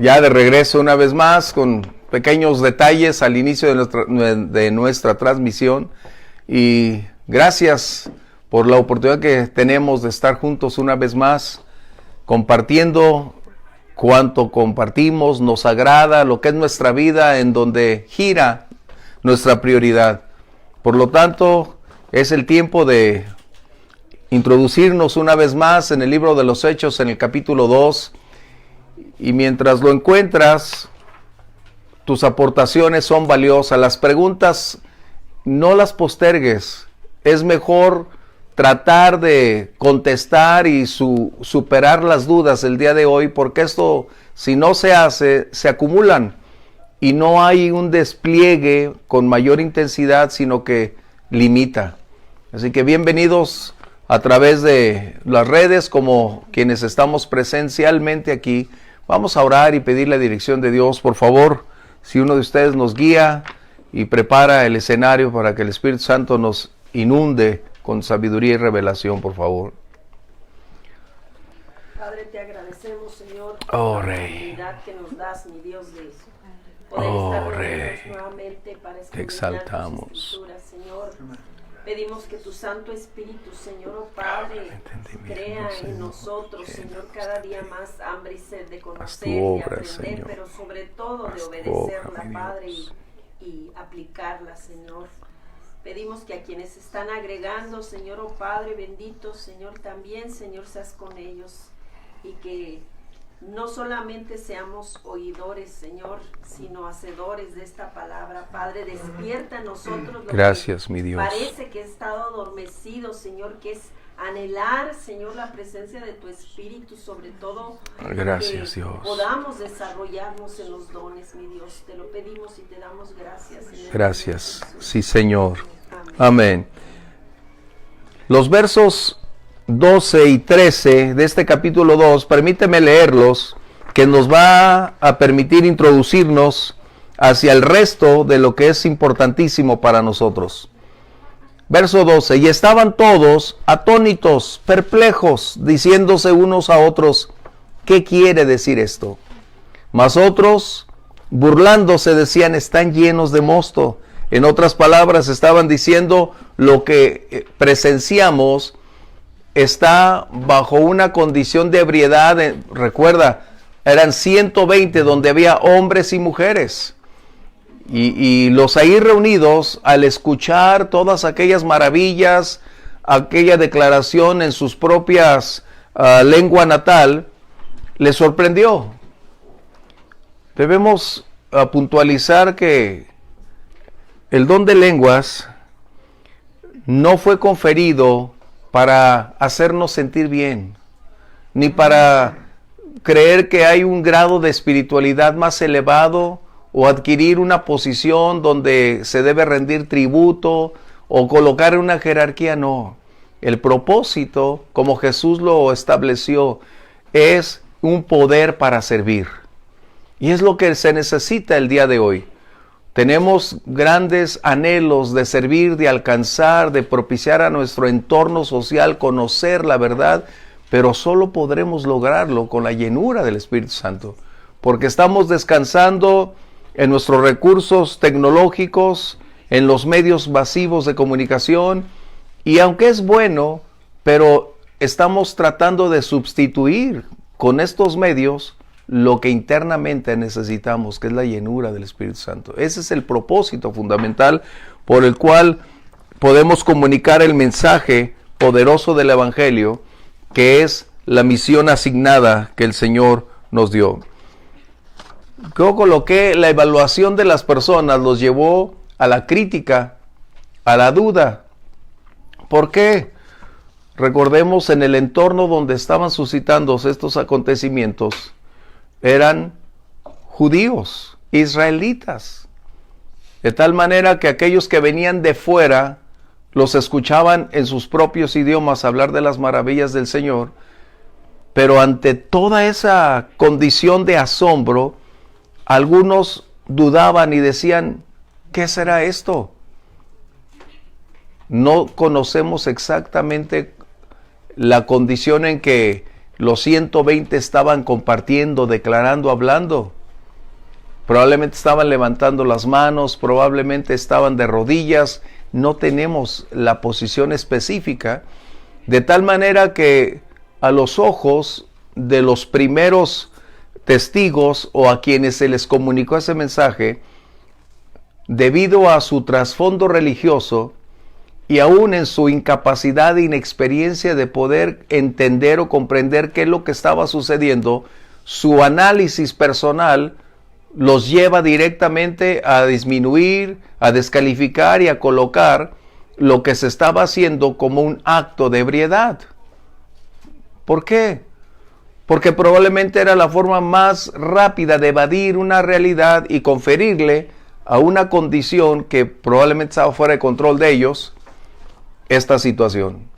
Ya de regreso una vez más con pequeños detalles al inicio de nuestra transmisión, y gracias por la oportunidad que tenemos de estar juntos una vez más compartiendo cuanto compartimos, nos agrada, lo que es nuestra vida, en donde gira nuestra prioridad. Por lo tanto, es el tiempo de introducirnos una vez más en el libro de los Hechos, en el capítulo 2, y mientras lo encuentras, tus aportaciones son valiosas. Las preguntas no las postergues, es mejor tratar de contestar y superar las dudas el día de hoy, porque esto, si no se hace, se acumulan y no hay un despliegue con mayor intensidad, sino que limita. Así que bienvenidos a través de las redes, como quienes estamos presencialmente aquí. Vamos a orar y pedir la dirección de Dios. Por favor, si uno de ustedes nos guía y prepara el escenario para que el Espíritu Santo nos inunde con sabiduría y revelación, por favor. Padre, te agradecemos, Señor, Oh, por la Rey. oportunidad que nos das, mi Dios, de poder estar reunidos nuevamente para Te escudriñar exaltamos. tus escrituras, Señor. Pedimos que tu Santo Espíritu, Señor, oh Padre, crea en nosotros, Señor, cada día más hambre y sed de conocer y obra, aprender, Señor. pero sobre todo de Haz tu obedecerla, obra, mi Padre, Dios. y aplicarla, Señor. Pedimos que a quienes están agregando, Señor, oh Padre bendito, Señor, también, Señor, seas con ellos, y que no solamente seamos oidores, Señor, sino hacedores de esta palabra. Padre, despierta en nosotros lo Gracias, que mi Dios. parece que ha estado adormecido, Señor, que es anhelar, Señor, la presencia de tu Espíritu, sobre todo Gracias, que Dios. podamos desarrollarnos en los dones, mi Dios. Te lo pedimos y te damos gracias. Gracias. Sí, Señor. Amén. Los versos 12 y 13 de este capítulo 2, permíteme leerlos, que nos va a permitir introducirnos hacia el resto de lo que es importantísimo para nosotros. Verso 12, y estaban todos atónitos, perplejos, diciéndose unos a otros, ¿qué quiere decir esto? Mas otros, burlándose, decían, están llenos de mosto. En otras palabras, estaban diciendo, lo que presenciamos está bajo una condición de ebriedad. Recuerda, eran 120 donde había hombres y mujeres. Y los ahí reunidos, al escuchar todas aquellas maravillas, aquella declaración en sus propias lengua natal, les sorprendió. Debemos puntualizar que el don de lenguas no fue conferido para hacernos sentir bien, ni para creer que hay un grado de espiritualidad más elevado, o adquirir una posición donde se debe rendir tributo, o colocar en una jerarquía. No. El propósito, como Jesús lo estableció, es un poder para servir. Y es lo que se necesita el día de hoy. Tenemos grandes anhelos de servir, de alcanzar, de propiciar a nuestro entorno social, conocer la verdad, pero solo podremos lograrlo con la llenura del Espíritu Santo, porque estamos descansando en nuestros recursos tecnológicos, en los medios masivos de comunicación, y aunque es bueno, pero estamos tratando de sustituir con estos medios lo que internamente necesitamos, que es la llenura del Espíritu Santo. Ese es el propósito fundamental por el cual podemos comunicar el mensaje poderoso del Evangelio, que es la misión asignada que el Señor nos dio. Yo coloqué la evaluación de las personas, los llevó a la crítica, a la duda. ¿Por qué? Recordemos, en el entorno donde estaban suscitándose estos acontecimientos, eran judíos, israelitas, de tal manera que aquellos que venían de fuera los escuchaban en sus propios idiomas hablar de las maravillas del Señor, pero ante toda esa condición de asombro, algunos dudaban y decían, ¿qué será esto? No conocemos exactamente la condición en que los 120 estaban compartiendo, declarando, hablando. Probablemente estaban levantando las manos, probablemente estaban de rodillas. No tenemos la posición específica, de tal manera que a los ojos de los primeros testigos o a quienes se les comunicó ese mensaje, debido a su trasfondo religioso y aún en su incapacidad e inexperiencia de poder entender o comprender qué es lo que estaba sucediendo, su análisis personal los lleva directamente a disminuir, a descalificar y a colocar lo que se estaba haciendo como un acto de ebriedad. ¿Por qué? Porque probablemente era la forma más rápida de evadir una realidad y conferirle a una condición que probablemente estaba fuera de control de ellos, esta situación.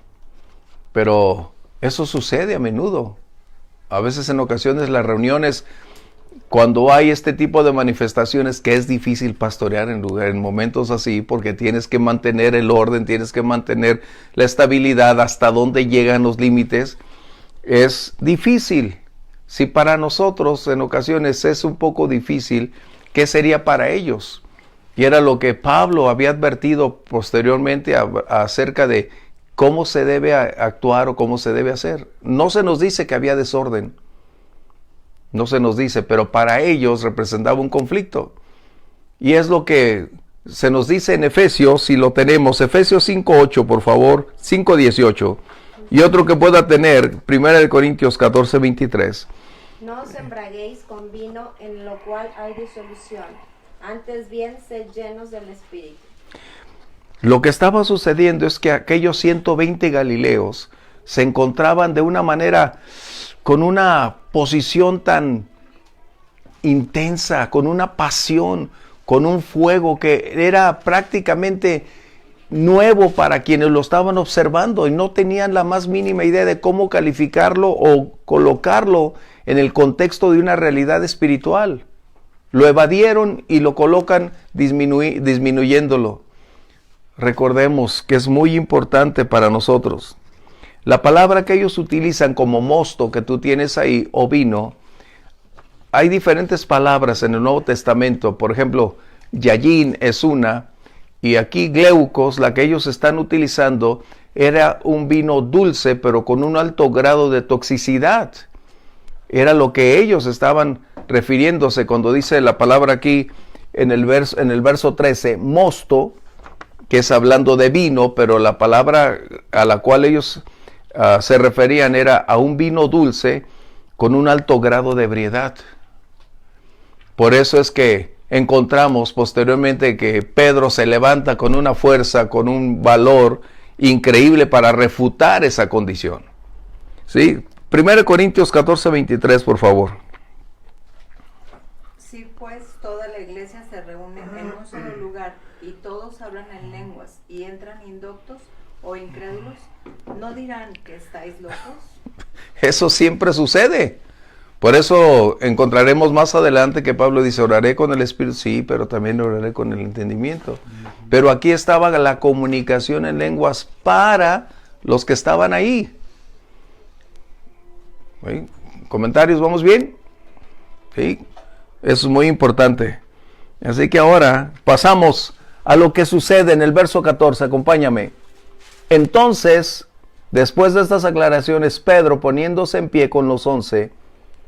Pero eso sucede a menudo. A veces en ocasiones las reuniones, cuando hay este tipo de manifestaciones, que es difícil pastorear en momentos así, porque tienes que mantener el orden, tienes que mantener la estabilidad, hasta dónde llegan los límites, es difícil. Si para nosotros en ocasiones es un poco difícil, ¿qué sería para ellos? Y era lo que Pablo había advertido posteriormente acerca de cómo se debe actuar o cómo se debe hacer. No se nos dice que había desorden, no se nos dice, pero para ellos representaba un conflicto. Y es lo que se nos dice en Efesios, si lo tenemos, Efesios 5:8, por favor, 5:18. Y otro que pueda tener, 1 Corintios 14:23. No os embraguéis con vino en lo cual hay disolución, antes bien sed llenos del Espíritu. Lo que estaba sucediendo es que aquellos 120 galileos se encontraban de una manera, con una posición tan intensa, con una pasión, con un fuego que era prácticamente nuevo para quienes lo estaban observando y no tenían la más mínima idea de cómo calificarlo o colocarlo en el contexto de una realidad espiritual. Lo evadieron y lo colocan disminuyéndolo. Recordemos que es muy importante para nosotros. La palabra que ellos utilizan como mosto que tú tienes ahí, o vino, hay diferentes palabras en el Nuevo Testamento. Por ejemplo, yayin es una, y aquí gleucos, la que ellos están utilizando, era un vino dulce, pero con un alto grado de toxicidad. Era lo que ellos estaban refiriéndose cuando dice la palabra aquí en el verso 13, mosto, que es hablando de vino, pero la palabra a la cual ellos se referían era a un vino dulce con un alto grado de ebriedad. Por eso es que encontramos posteriormente que Pedro se levanta con una fuerza, con un valor increíble para refutar esa condición. ¿Sí? 1 Corintios 14:23, por favor. Si pues toda la iglesia se reúne en un solo lugar y todos hablan en lenguas y entran indoctos o incrédulos, ¿no dirán que estáis locos? Eso siempre sucede. Por eso encontraremos más adelante que Pablo dice, oraré con el Espíritu, sí, pero también oraré con el entendimiento. Pero aquí estaba la comunicación en lenguas para los que estaban ahí. ¿Sí? ¿Comentarios? ¿Vamos bien? Sí, eso es muy importante. Así que ahora pasamos a lo que sucede en el verso 14, acompáñame. Entonces, después de estas aclaraciones, Pedro, poniéndose en pie con los 11,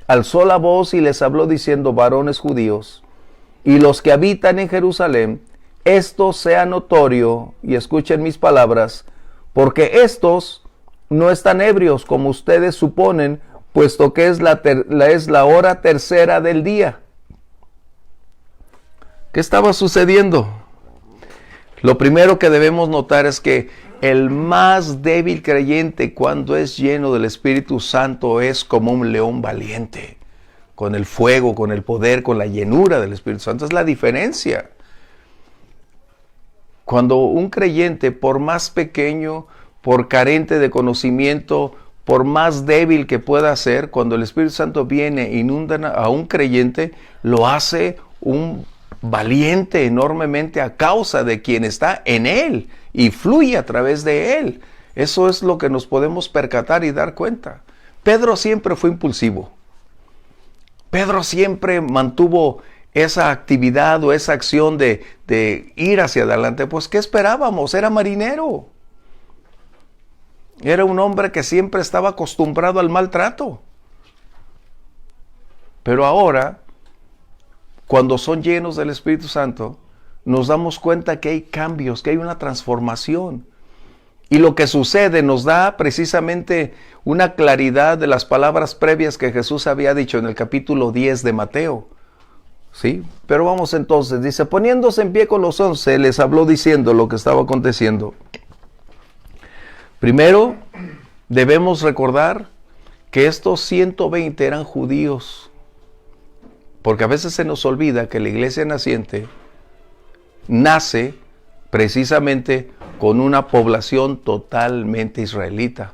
alzó la voz y les habló diciendo, varones judíos, y los que habitan en Jerusalén, esto sea notorio, y escuchen mis palabras, porque estos no están ebrios como ustedes suponen, puesto que es la hora tercera del día. ¿Qué estaba sucediendo? Lo primero que debemos notar es que el más débil creyente, cuando es lleno del Espíritu Santo, es como un león valiente, con el fuego, con el poder, con la llenura del Espíritu Santo. Es la diferencia. Cuando un creyente, por más pequeño, por carente de conocimiento, por más débil que pueda ser, cuando el Espíritu Santo viene e inunda a un creyente, lo hace un valiente enormemente a causa de quien está en él y fluye a través de él. Eso es lo que nos podemos percatar y dar cuenta. Pedro siempre fue impulsivo. Pedro siempre mantuvo esa actividad o esa acción de ir hacia adelante. Pues, ¿qué esperábamos? Era marinero. Era un hombre que siempre estaba acostumbrado al maltrato. Pero ahora, cuando son llenos del Espíritu Santo, nos damos cuenta que hay cambios, que hay una transformación. Y lo que sucede nos da precisamente una claridad de las palabras previas que Jesús había dicho en el capítulo 10 de Mateo. ¿Sí? Pero vamos entonces, dice, poniéndose en pie con los 11, les habló diciendo lo que estaba aconteciendo. Primero, debemos recordar que estos 120 eran judíos. Porque a veces se nos olvida que la iglesia naciente nace precisamente con una población totalmente israelita.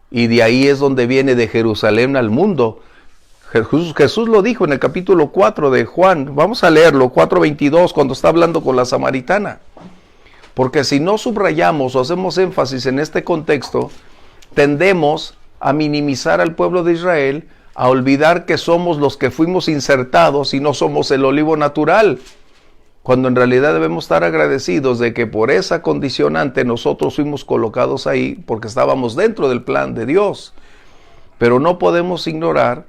Y de ahí es donde viene de Jerusalén al mundo. Jesús lo dijo en el capítulo 4 de Juan. Vamos a leerlo, 4:22, cuando está hablando con la samaritana. Porque si no subrayamos o hacemos énfasis en este contexto, tendemos a minimizar al pueblo de Israel, a olvidar que somos los que fuimos insertados y no somos el olivo natural. Cuando en realidad debemos estar agradecidos de que por esa condicionante nosotros fuimos colocados ahí porque estábamos dentro del plan de Dios. Pero no podemos ignorar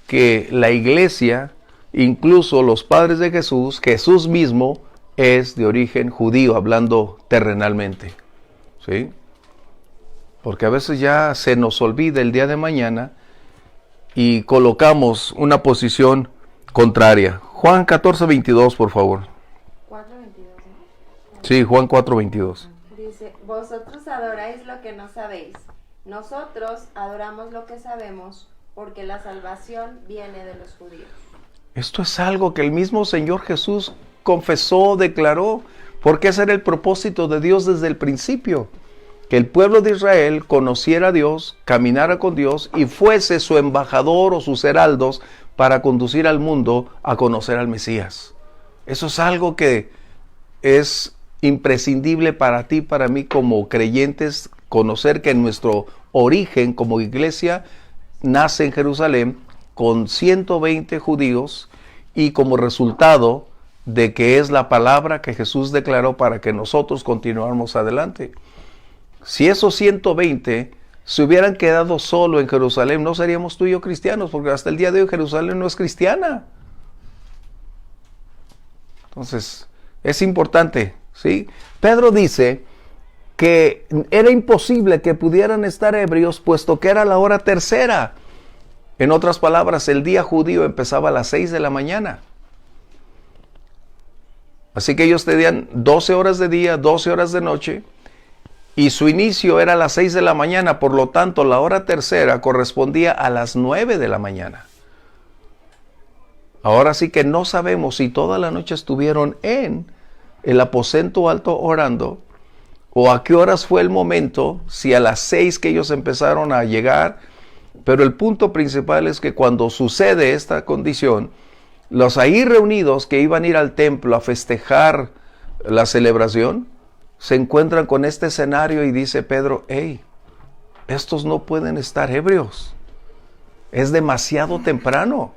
que la iglesia, incluso los padres de Jesús, Jesús mismo es de origen judío, hablando terrenalmente. ¿Sí? Porque a veces ya se nos olvida el día de mañana y colocamos una posición contraria. Juan 14:22, por favor. 4:22, ¿no? Sí, Juan 4:22. Dice, vosotros adoráis lo que no sabéis. Nosotros adoramos lo que sabemos, porque la salvación viene de los judíos. Esto es algo que el mismo Señor Jesús confesó, declaró, porque ese era el propósito de Dios desde el principio. Que el pueblo de Israel conociera a Dios, caminara con Dios y fuese su embajador o sus heraldos para conducir al mundo a conocer al Mesías. Eso es algo que es imprescindible para ti, para mí como creyentes, conocer que nuestro origen como iglesia nace en Jerusalén con 120 judíos y como resultado de que es la palabra que Jesús declaró para que nosotros continuáramos adelante. Si esos 120 se hubieran quedado solo en Jerusalén, no seríamos tú y yo cristianos, porque hasta el día de hoy Jerusalén no es cristiana. Entonces, es importante, ¿sí? Pedro dice que era imposible que pudieran estar ebrios, puesto que era la hora tercera. En otras palabras, el día judío empezaba a las 6 de la mañana. Así que ellos tenían 12 horas de día, 12 horas de noche, y su inicio era a las 6 de la mañana, por lo tanto la hora tercera correspondía a las 9 de la mañana. Ahora sí que no sabemos si toda la noche estuvieron en el aposento alto orando, o a qué horas fue el momento, si a las 6 que ellos empezaron a llegar, pero el punto principal es que cuando sucede esta condición, los ahí reunidos que iban a ir al templo a festejar la celebración, se encuentran con este escenario y dice Pedro, hey, estos no pueden estar ebrios, es demasiado temprano.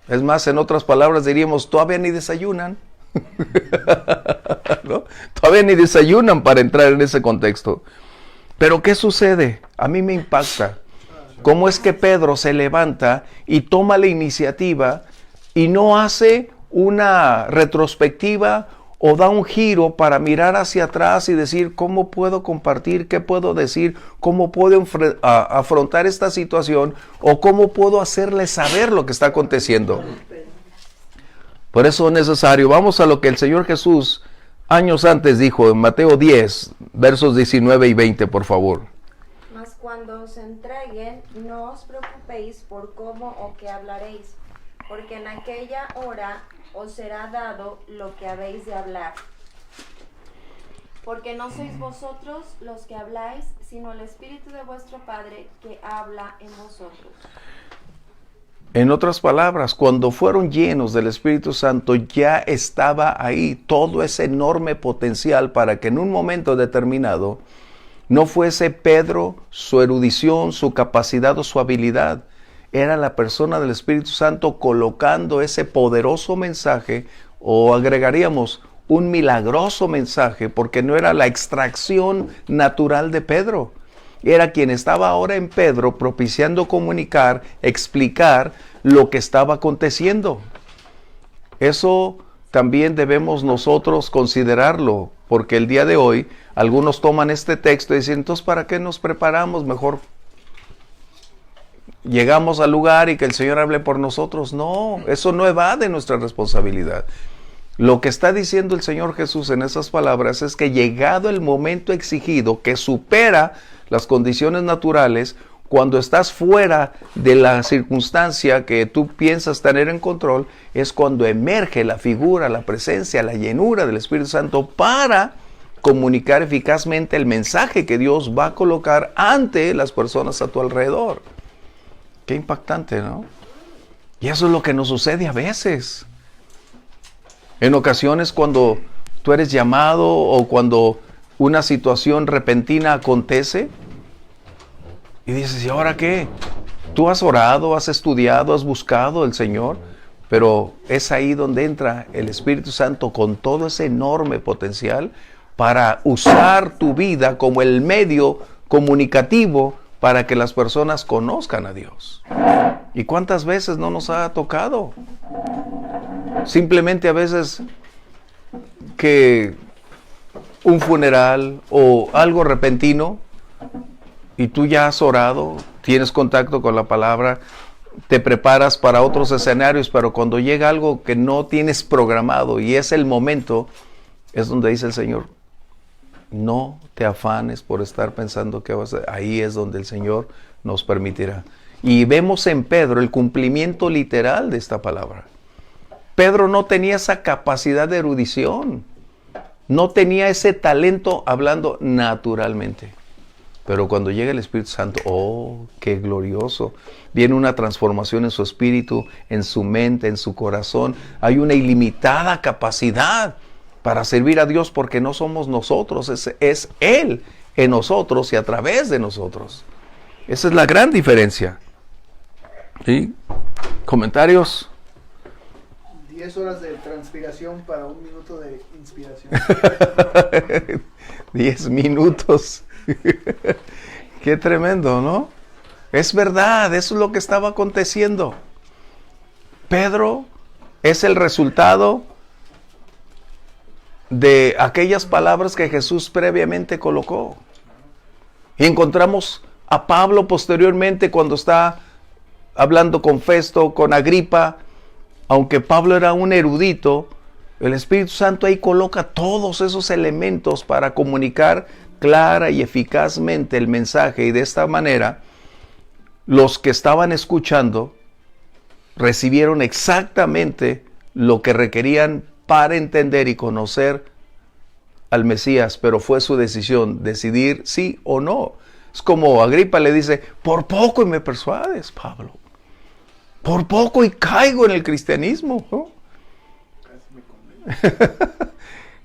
Es más, en otras palabras diríamos, todavía ni desayunan. ¿No? Todavía ni desayunan para entrar en ese contexto. Pero ¿qué sucede? A mí me impacta cómo es que Pedro se levanta y toma la iniciativa y no hace una retrospectiva o da un giro para mirar hacia atrás y decir, ¿cómo puedo compartir? ¿Qué puedo decir? ¿Cómo puedo afrontar esta situación? ¿O cómo puedo hacerle saber lo que está aconteciendo? Por eso es necesario. Vamos a lo que el Señor Jesús años antes dijo en Mateo 10, versos 19 y 20, por favor. Mas cuando os entreguen, no os preocupéis por cómo o qué hablaréis, porque en aquella hora os será dado lo que habéis de hablar. Porque no sois vosotros los que habláis, sino el Espíritu de vuestro Padre que habla en vosotros. En otras palabras, cuando fueron llenos del Espíritu Santo, ya estaba ahí todo ese enorme potencial para que en un momento determinado no fuese Pedro, su erudición, su capacidad o su habilidad. Era la persona del Espíritu Santo colocando ese poderoso mensaje, o agregaríamos un milagroso mensaje, porque no era la extracción natural de Pedro. Era quien estaba ahora en Pedro propiciando comunicar, explicar lo que estaba aconteciendo. Eso también debemos nosotros considerarlo, porque el día de hoy algunos toman este texto y dicen, entonces ¿para qué nos preparamos? Mejor llegamos al lugar y que el Señor hable por nosotros. No, eso no evade nuestra responsabilidad. Lo que está diciendo el Señor Jesús en esas palabras es que llegado el momento exigido, que supera las condiciones naturales, cuando estás fuera de la circunstancia que tú piensas tener en control, es cuando emerge la figura, la presencia, la llenura del Espíritu Santo para comunicar eficazmente el mensaje que Dios va a colocar ante las personas a tu alrededor. Qué impactante, ¿no? Y eso es lo que nos sucede a veces. En ocasiones cuando tú eres llamado o cuando una situación repentina acontece y dices, ¿y ahora qué? Tú has orado, has estudiado, has buscado al Señor, pero es ahí donde entra el Espíritu Santo con todo ese enorme potencial para usar tu vida como el medio comunicativo para que las personas conozcan a Dios. ¿Y cuántas veces no nos ha tocado? Simplemente a veces que un funeral o algo repentino y tú ya has orado, tienes contacto con la palabra, te preparas para otros escenarios, pero cuando llega algo que no tienes programado y es el momento, es donde dice el Señor, no te afanes por estar pensando que vas a... Ahí es donde el Señor nos permitirá. Y vemos en Pedro el cumplimiento literal de esta palabra. Pedro no tenía esa capacidad de erudición, no tenía ese talento hablando naturalmente. Pero cuando llega el Espíritu Santo, ¡oh, qué glorioso! Viene una transformación en su espíritu, en su mente, en su corazón. Hay una ilimitada capacidad para servir a Dios porque no somos nosotros, es Él en nosotros y a través de nosotros. Esa es la gran diferencia. ¿Sí? ¿Comentarios? 10 horas de transpiración para 1 minuto de inspiración. 10 minutos. Qué tremendo, ¿no? Es verdad, eso es lo que estaba aconteciendo. Pedro es el resultado de aquellas palabras que Jesús previamente colocó. Y encontramos a Pablo posteriormente cuando está hablando con Festo, con Agripa. Aunque Pablo era un erudito, el Espíritu Santo ahí coloca todos esos elementos para comunicar clara y eficazmente el mensaje, y de esta manera los que estaban escuchando recibieron exactamente lo que requerían para entender y conocer al Mesías, pero fue su decisión decidir sí o no. Es como Agripa le dice, por poco y me persuades, Pablo. Por poco y caigo en el cristianismo, ¿no?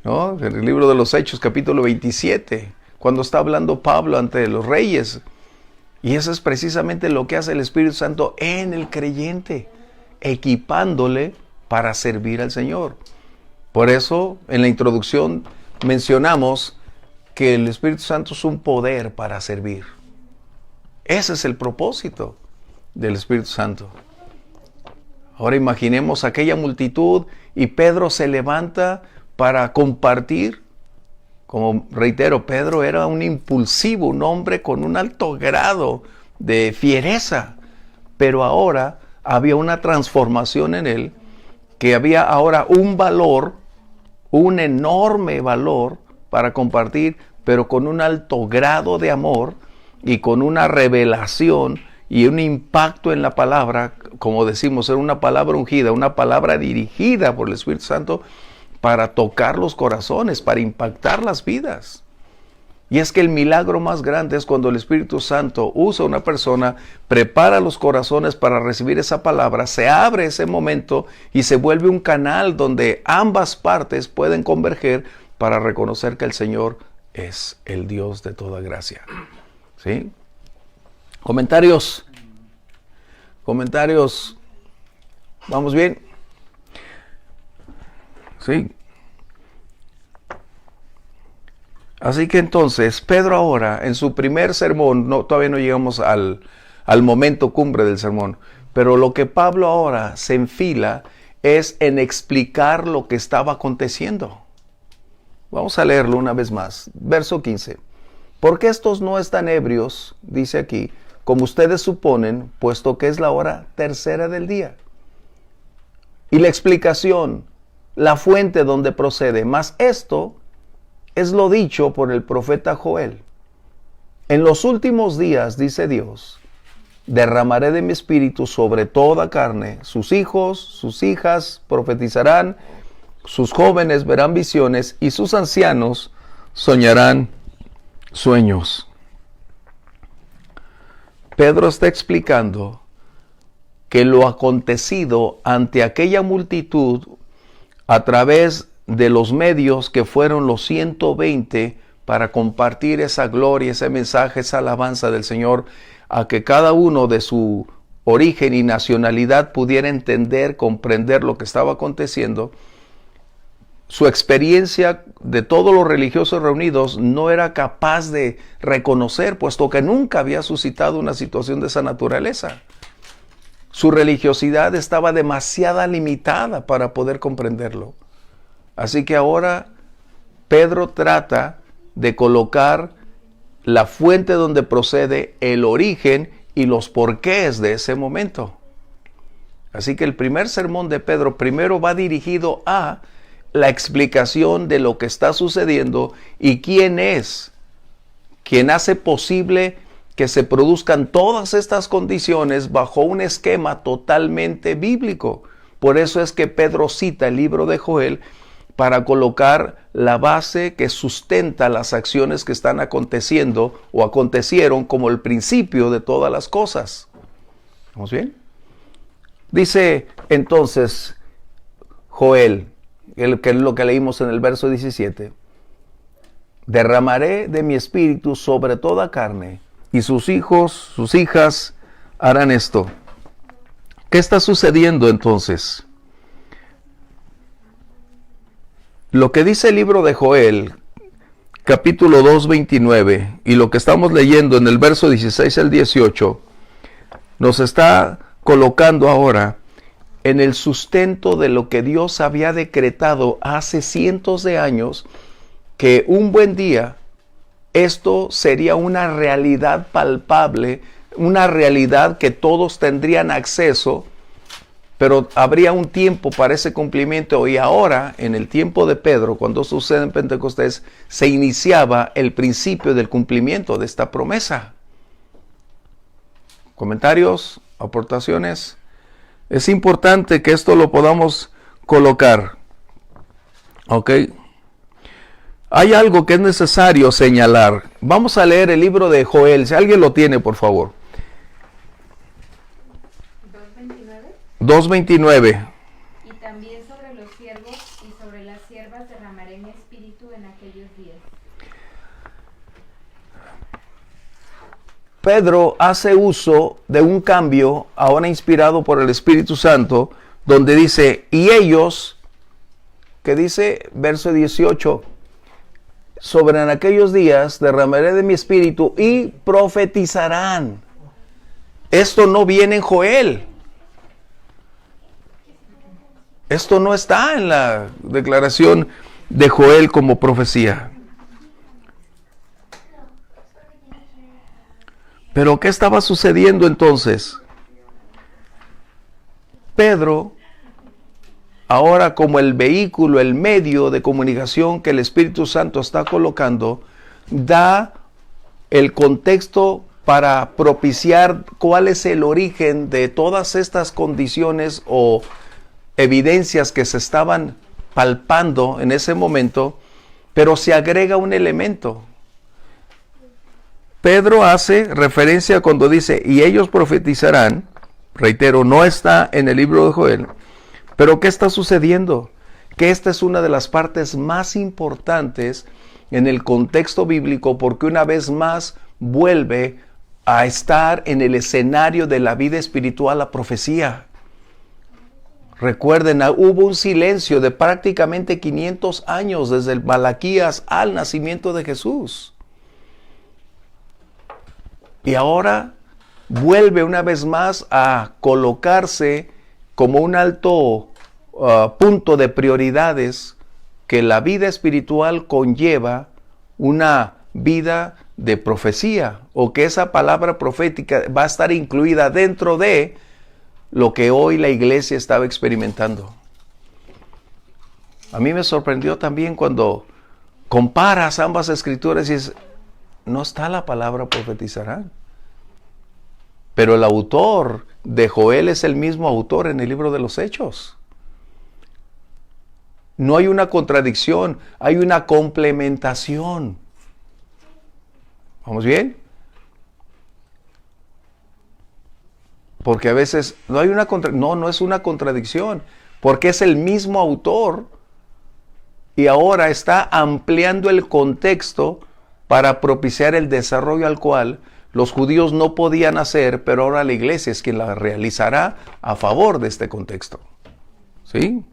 ¿No? En el libro de los Hechos, capítulo 27, cuando está hablando Pablo ante los reyes. Y eso es precisamente lo que hace el Espíritu Santo en el creyente, equipándole para servir al Señor. Por eso, en la introducción mencionamos que el Espíritu Santo es un poder para servir. Ese es el propósito del Espíritu Santo. Ahora imaginemos aquella multitud y Pedro se levanta para compartir. Como reitero, Pedro era un impulsivo, un hombre con un alto grado de fiereza, pero ahora había una transformación en él, que había ahora un valor, un enorme valor para compartir, pero con un alto grado de amor y con una revelación y un impacto en la palabra, como decimos, era una palabra ungida, una palabra dirigida por el Espíritu Santo para tocar los corazones, para impactar las vidas. Y es que el milagro más grande es cuando el Espíritu Santo usa a una persona, prepara los corazones para recibir esa palabra, se abre ese momento y se vuelve un canal donde ambas partes pueden converger para reconocer que el Señor es el Dios de toda gracia. ¿Sí? Comentarios. ¿Vamos bien? Sí. Así que entonces, Pedro ahora, en su primer sermón, todavía no llegamos al momento cumbre del sermón, pero lo que Pablo ahora se enfila es en explicar lo que estaba aconteciendo. Vamos a leerlo una vez más. Verso 15. Porque estos no están ebrios, dice aquí, como ustedes suponen, puesto que es la hora tercera del día. Y la explicación, la fuente donde procede, mas esto es lo dicho por el profeta Joel. En los últimos días, dice Dios, derramaré de mi espíritu sobre toda carne. Sus hijos, sus hijas profetizarán, sus jóvenes verán visiones y sus ancianos soñarán sueños. Pedro está explicando que lo acontecido ante aquella multitud a través de los medios que fueron los 120 para compartir esa gloria, ese mensaje, esa alabanza del Señor, a que cada uno de su origen y nacionalidad pudiera entender, comprender lo que estaba aconteciendo. Su experiencia de todos los religiosos reunidos no era capaz de reconocer, puesto que nunca había suscitado una situación de esa naturaleza. Su religiosidad estaba demasiado limitada para poder comprenderlo. Así que ahora Pedro trata de colocar la fuente donde procede, el origen y los porqués de ese momento. Así que el primer sermón de Pedro primero va dirigido a la explicación de lo que está sucediendo y quién es quien hace posible que se produzcan todas estas condiciones bajo un esquema totalmente bíblico. Por eso es que Pedro cita el libro de Joel para colocar la base que sustenta las acciones que están aconteciendo o acontecieron como el principio de todas las cosas. ¿Vamos bien? Dice entonces Joel, que es lo que leímos en el verso 17, derramaré de mi espíritu sobre toda carne, y sus hijos, sus hijas harán esto. ¿Qué está sucediendo entonces? Lo que dice el libro de Joel, capítulo 2, 29, y lo que estamos leyendo en el verso 16 al 18, nos está colocando ahora en el sustento de lo que Dios había decretado hace cientos de años, que un buen día esto sería una realidad palpable, una realidad que todos tendrían acceso, pero habría un tiempo para ese cumplimiento. Y ahora, en el tiempo de Pedro, cuando sucede en Pentecostés, se iniciaba el principio del cumplimiento de esta promesa. ¿Comentarios? ¿Aportaciones? Es importante que esto lo podamos colocar. ¿Ok? Hay algo que es necesario señalar. Vamos a leer el libro de Joel. Si alguien lo tiene, por favor. 2:29. Y también sobre los siervos y sobre las siervas derramaré mi espíritu en aquellos días. Pedro hace uso de un cambio, ahora inspirado por el Espíritu Santo, donde dice, y ellos, que dice, verso 18, sobre en aquellos días derramaré de mi espíritu y profetizarán. Esto no viene en Joel. Esto no está en la declaración de Joel como profecía. Pero ¿qué estaba sucediendo entonces? Pedro, ahora como el vehículo, el medio de comunicación que el Espíritu Santo está colocando, da el contexto para propiciar cuál es el origen de todas estas condiciones o evidencias que se estaban palpando en ese momento, pero se agrega un elemento. Pedro hace referencia cuando dice, y ellos profetizarán, reitero, no está en el libro de Joel, pero ¿qué está sucediendo? que esta es una de las partes más importantes en el contexto bíblico, porque una vez más vuelve a estar en el escenario de la vida espiritual la profecía. Recuerden, hubo un silencio de prácticamente 500 años desde el Malaquías al nacimiento de Jesús. Y ahora vuelve una vez más a colocarse como un alto punto de prioridades, que la vida espiritual conlleva una vida de profecía, o que esa palabra profética va a estar incluida dentro de lo que hoy la iglesia estaba experimentando. A mí me sorprendió también cuando comparas ambas escrituras y dices, no está la palabra profetizarán. Pero el autor de Joel es el mismo autor en el libro de los Hechos. No hay una contradicción, hay una complementación. ¿Vamos bien? Porque a veces no hay una no es una contradicción, porque es el mismo autor y ahora está ampliando el contexto para propiciar el desarrollo al cual los judíos no podían hacer, pero ahora la iglesia es quien la realizará a favor de este contexto. ¿Sí?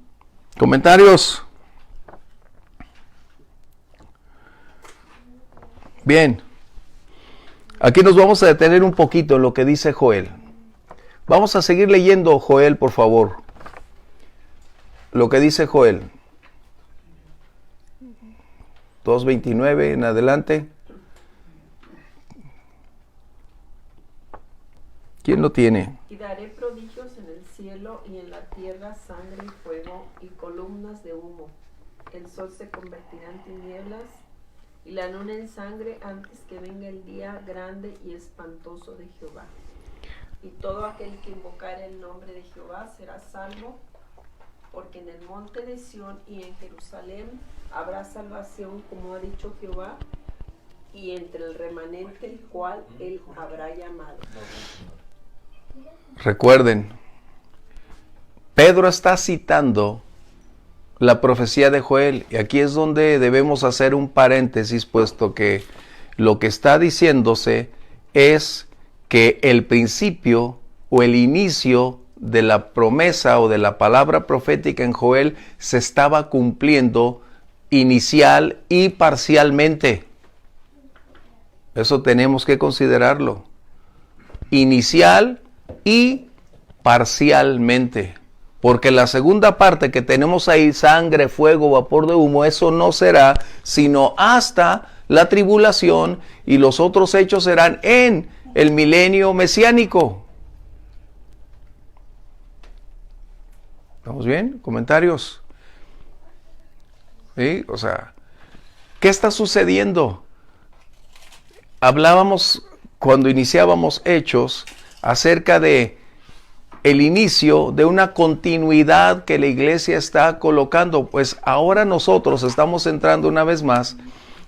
¿Comentarios? Bien. Aquí nos vamos a detener un poquito en lo que dice Joel. Vamos a seguir leyendo Joel, por favor. Lo que dice Joel. 2:29 en adelante. ¿Quién lo tiene? Y daré prodigios en el cielo y en la tierra, sangre y fuego y columnas de humo. El sol se convertirá en tinieblas y la luna en sangre antes que venga el día grande y espantoso de Jehová. Y todo aquel que invocare el nombre de Jehová será salvo, porque en el monte de Sión y en Jerusalén habrá salvación, como ha dicho Jehová, y entre el remanente el cual él habrá llamado. Recuerden, Pedro está citando la profecía de Joel, y aquí es donde debemos hacer un paréntesis, puesto que lo que está diciéndose es que el principio o el inicio de la promesa o de la palabra profética en Joel se estaba cumpliendo inicial y parcialmente. Eso tenemos que considerarlo. Inicial y parcialmente. Porque la segunda parte que tenemos ahí, sangre, fuego, vapor de humo, eso no será sino hasta la tribulación, y los otros hechos serán en el milenio mesiánico. ¿Estamos bien? ¿Comentarios? ¿Sí? O sea, ¿qué está sucediendo? Hablábamos cuando iniciábamos Hechos acerca de el inicio de una continuidad que la iglesia está colocando. Pues ahora nosotros estamos entrando una vez más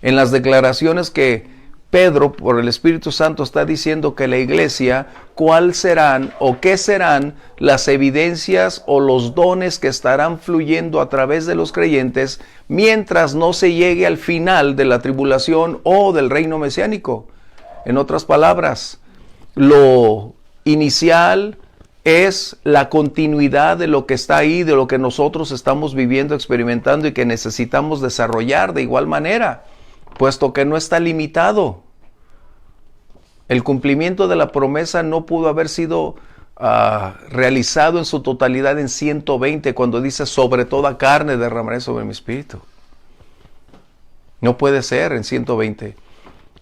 en las declaraciones que Pedro, por el Espíritu Santo, está diciendo que la iglesia, ¿cuál serán o qué serán las evidencias o los dones que estarán fluyendo a través de los creyentes mientras no se llegue al final de la tribulación o del reino mesiánico? En otras palabras, lo inicial es la continuidad de lo que está ahí, de lo que nosotros estamos viviendo, experimentando y que necesitamos desarrollar de igual manera, puesto que no está limitado. El cumplimiento de la promesa no pudo haber sido realizado en su totalidad en 120, cuando dice sobre toda carne derramaré sobre mi espíritu. No puede ser en 120.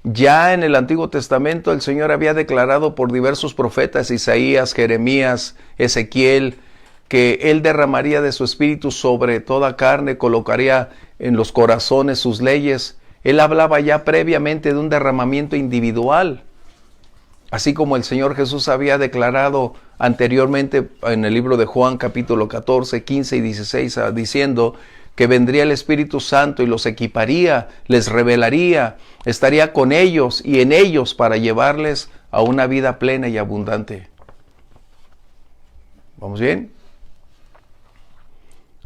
Ya en el Antiguo Testamento el Señor había declarado por diversos profetas, Isaías, Jeremías, Ezequiel, que Él derramaría de su espíritu sobre toda carne, colocaría en los corazones sus leyes. Él hablaba ya previamente de un derramamiento individual, así como el Señor Jesús había declarado anteriormente en el libro de Juan capítulo 14, 15 y 16, diciendo que vendría el Espíritu Santo y los equiparía, les revelaría, estaría con ellos y en ellos para llevarles a una vida plena y abundante. ¿Vamos bien?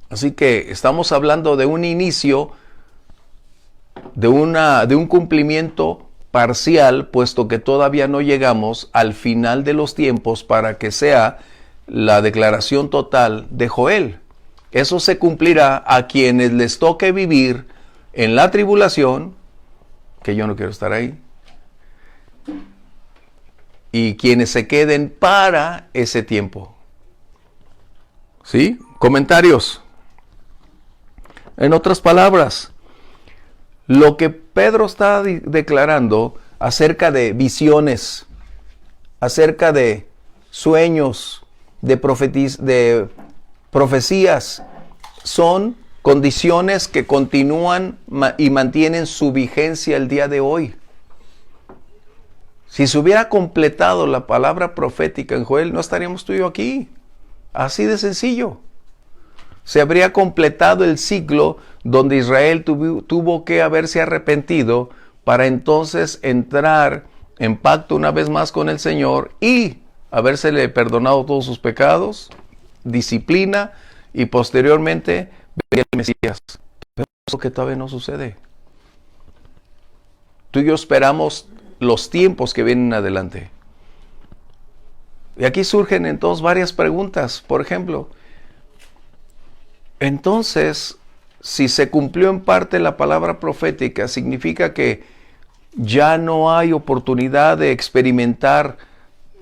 Así que estamos hablando de un inicio, de un cumplimiento parcial, puesto que todavía no llegamos al final de los tiempos para que sea la declaración total de Joel. Eso se cumplirá a quienes les toque vivir en la tribulación, que yo no quiero estar ahí, y quienes se queden para ese tiempo. ¿Sí? Comentarios. En otras palabras, lo que Pedro está declarando acerca de visiones, acerca de sueños, de profecías, son condiciones que continúan y mantienen su vigencia el día de hoy. Si se hubiera completado la palabra profética en Joel, no estaríamos tú y yo aquí. Así de sencillo. Se habría completado el ciclo donde Israel tuvo que haberse arrepentido para entonces entrar en pacto una vez más con el Señor y habérsele perdonado todos sus pecados, disciplina, y posteriormente venía el Mesías. Pero eso que todavía no sucede. Tú y yo esperamos los tiempos que vienen adelante. Y aquí surgen entonces varias preguntas. Por ejemplo, entonces, si se cumplió en parte la palabra profética, ¿significa que ya no hay oportunidad de experimentar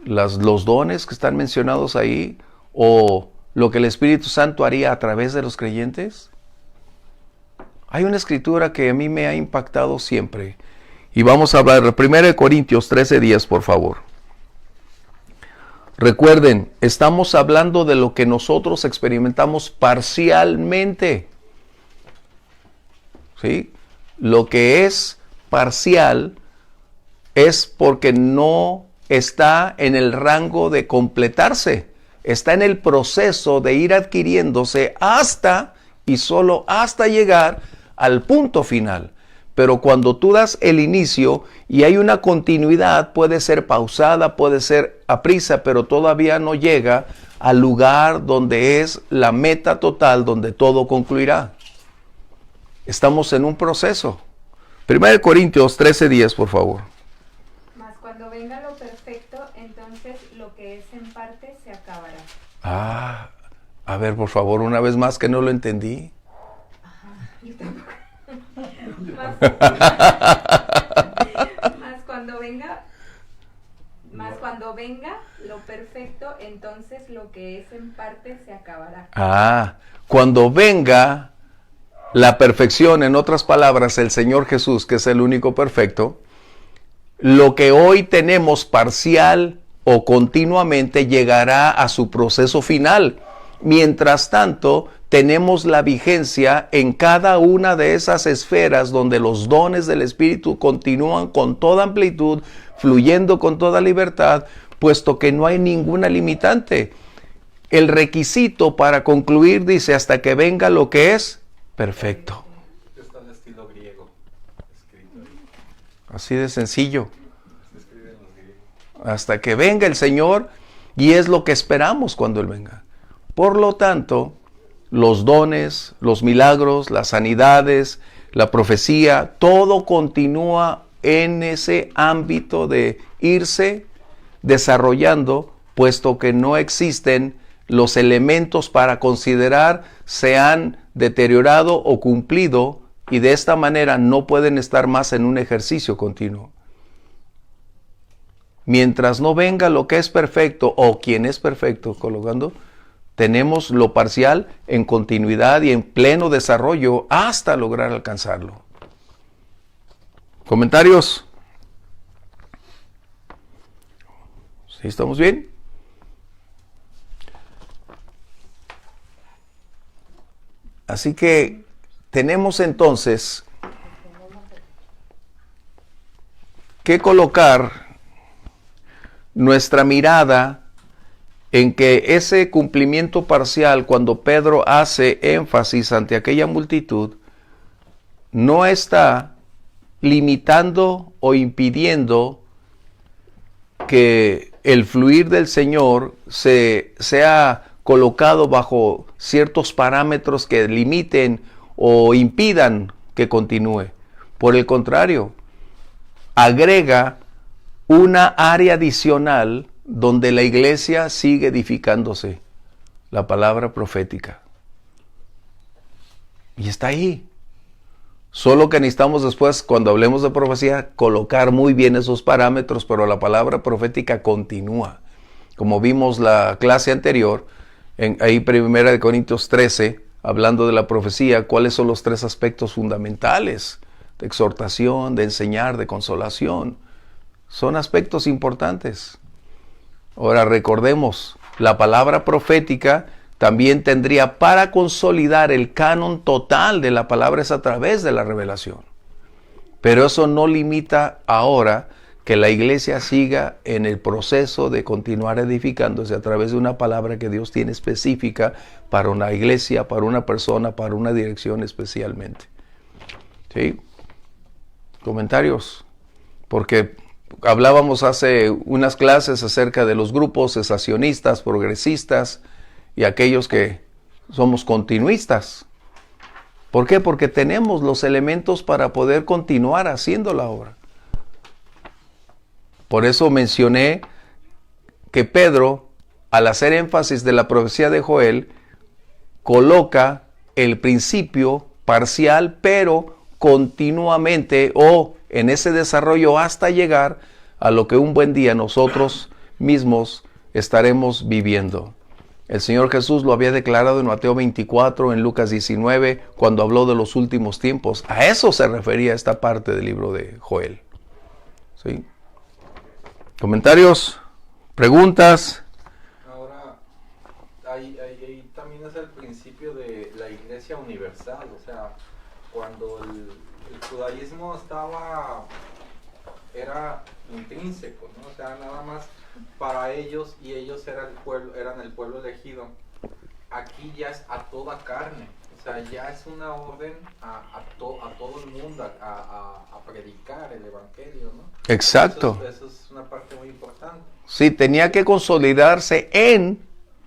los dones que están mencionados ahí? ¿O lo que el Espíritu Santo haría a través de los creyentes? Hay una escritura que a mí me ha impactado siempre. Y vamos a hablar de 1 Corintios 13:10, por favor. Recuerden, estamos hablando de lo que nosotros experimentamos parcialmente. ¿Sí? Lo que es parcial es porque no está en el rango de completarse. Está en el proceso de ir adquiriéndose hasta y solo hasta llegar al punto final. Pero cuando tú das el inicio y hay una continuidad, puede ser pausada, puede ser a prisa, pero todavía no llega al lugar donde es la meta total, donde todo concluirá. Estamos en un proceso. 1 Corintios 13:10, por favor. Mas cuando venga lo perfecto, entonces lo que es en parte se acabará. A ver, por favor, una vez más, que no lo entendí. Yo tampoco. Mas cuando venga lo perfecto, entonces lo que es en parte se acabará. Cuando venga la perfección, en otras palabras, el Señor Jesús, que es el único perfecto, lo que hoy tenemos parcial o continuamente llegará a su proceso final. Mientras tanto, tenemos la vigencia en cada una de esas esferas donde los dones del Espíritu continúan con toda amplitud, fluyendo con toda libertad, puesto que no hay ninguna limitante. El requisito para concluir dice, hasta que venga lo que es perfecto. Está en estilo griego, escrito ahí. Así de sencillo. Se escribe en los griegos. Hasta que venga el Señor, y es lo que esperamos cuando Él venga. Por lo tanto, los dones, los milagros, las sanidades, la profecía, todo continúa en ese ámbito de irse desarrollando, puesto que no existen los elementos para considerar se han deteriorado o cumplido, y de esta manera no pueden estar más en un ejercicio continuo. Mientras no venga lo que es perfecto o quien es perfecto, colocando, tenemos lo parcial en continuidad y en pleno desarrollo hasta lograr alcanzarlo. ¿Comentarios? ¿Sí estamos bien? Así que tenemos entonces que colocar nuestra mirada en que ese cumplimiento parcial, cuando Pedro hace énfasis ante aquella multitud, no está limitando o impidiendo que el fluir del Señor sea colocado bajo ciertos parámetros que limiten o impidan que continúe. Por el contrario, agrega una área adicional donde la iglesia sigue edificándose, la palabra profética. Y está ahí. Solo que necesitamos después, cuando hablemos de profecía, colocar muy bien esos parámetros, pero la palabra profética continúa. Como vimos la clase anterior, ahí 1 Corintios 13, hablando de la profecía, cuáles son los 3 aspectos fundamentales: de exhortación, de enseñar, de consolación. Son aspectos importantes. Ahora recordemos, la palabra profética también tendría para consolidar el canon total de la palabra es a través de la revelación. Pero eso no limita ahora que la iglesia siga en el proceso de continuar edificándose a través de una palabra que Dios tiene específica para una iglesia, para una persona, para una dirección especialmente. ¿Sí? ¿Comentarios? Porque hablábamos hace unas clases acerca de los grupos cesacionistas, progresistas y aquellos que somos continuistas. ¿Por qué? Porque tenemos los elementos para poder continuar haciendo la obra. Por eso mencioné que Pedro, al hacer énfasis de la profecía de Joel, coloca el principio parcial, pero continuamente o en ese desarrollo hasta llegar a lo que un buen día nosotros mismos estaremos viviendo. El Señor Jesús lo había declarado en Mateo 24, en Lucas 19, cuando habló de los últimos tiempos. A eso se refería esta parte del libro de Joel. ¿Sí? ¿Comentarios? ¿Preguntas? Ahora, ahí también es el principio de la iglesia universal. O sea, cuando el judaísmo era intrínseco, ¿no? O sea, nada más para ellos, y ellos eran el pueblo elegido. Aquí ya es a toda carne, o sea, ya es una orden a todo el mundo a predicar el evangelio, ¿no? Exacto. Eso es una parte muy importante. Sí, tenía que consolidarse en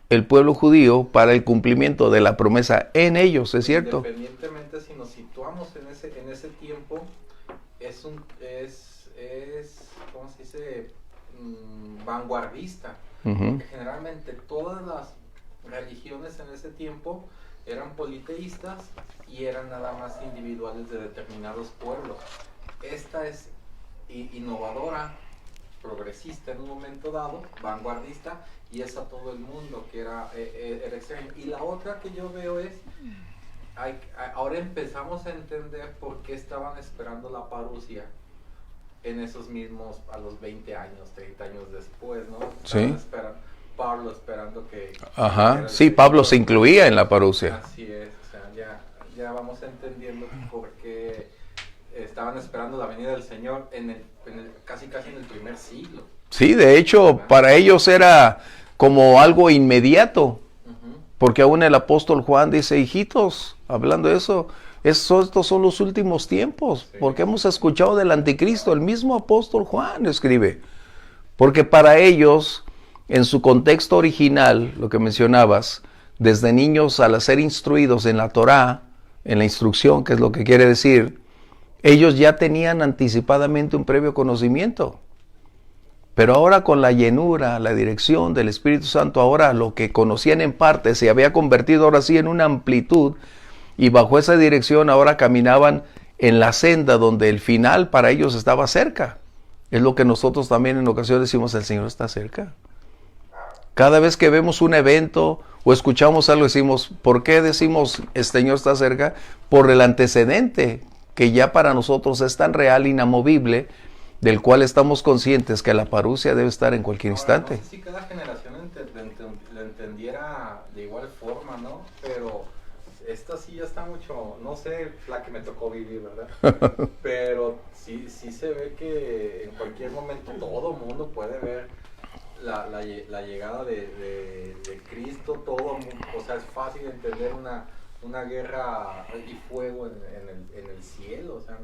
el pueblo judío para el cumplimiento de la promesa en ellos, ¿es cierto? Independientemente si nos situamos en ese tiempo, es ¿cómo se dice? Vanguardista. Porque generalmente todas las religiones en ese tiempo eran politeístas y eran nada más individuales de determinados pueblos. Esta es innovadora, progresista en un momento dado, vanguardista, y es a todo el mundo, que era extraño. Y la otra que yo veo es, ahora empezamos a entender por qué estaban esperando la parusia en esos mismos, a los 20 años, 30 años después, ¿no? Sí. Pablo esperando que... Ajá, sí, Pablo se incluía en la parusia. Así es, o sea, ya vamos entendiendo por qué estaban esperando la venida del Señor casi en el primer siglo. Sí, de hecho, para ellos era como algo inmediato, porque aún el apóstol Juan dice, hijitos, hablando de eso, estos son los últimos tiempos, porque hemos escuchado del anticristo. El mismo apóstol Juan escribe, porque para ellos, en su contexto original, lo que mencionabas, desde niños al ser instruidos en la Torá, en la instrucción, que es lo que quiere decir, ellos ya tenían anticipadamente un previo conocimiento. Pero ahora con la llenura, la dirección del Espíritu Santo, ahora lo que conocían en parte se había convertido ahora sí en una amplitud, y bajo esa dirección ahora caminaban en la senda donde el final para ellos estaba cerca. Es lo que nosotros también en ocasiones decimos, el Señor está cerca. Cada vez que vemos un evento o escuchamos algo decimos, ¿por qué decimos el Señor está cerca? Por el antecedente que ya para nosotros es tan real, inamovible, del cual estamos conscientes que la parusia debe estar en cualquier instante. No sé si cada generación lo entendiera de igual forma, ¿no? Pero esta sí ya está mucho, no sé la que me tocó vivir, ¿verdad? Pero sí se ve que en cualquier momento todo mundo puede ver la llegada de Cristo, todo mundo, o sea, es fácil entender una guerra y fuego en el cielo, o sea,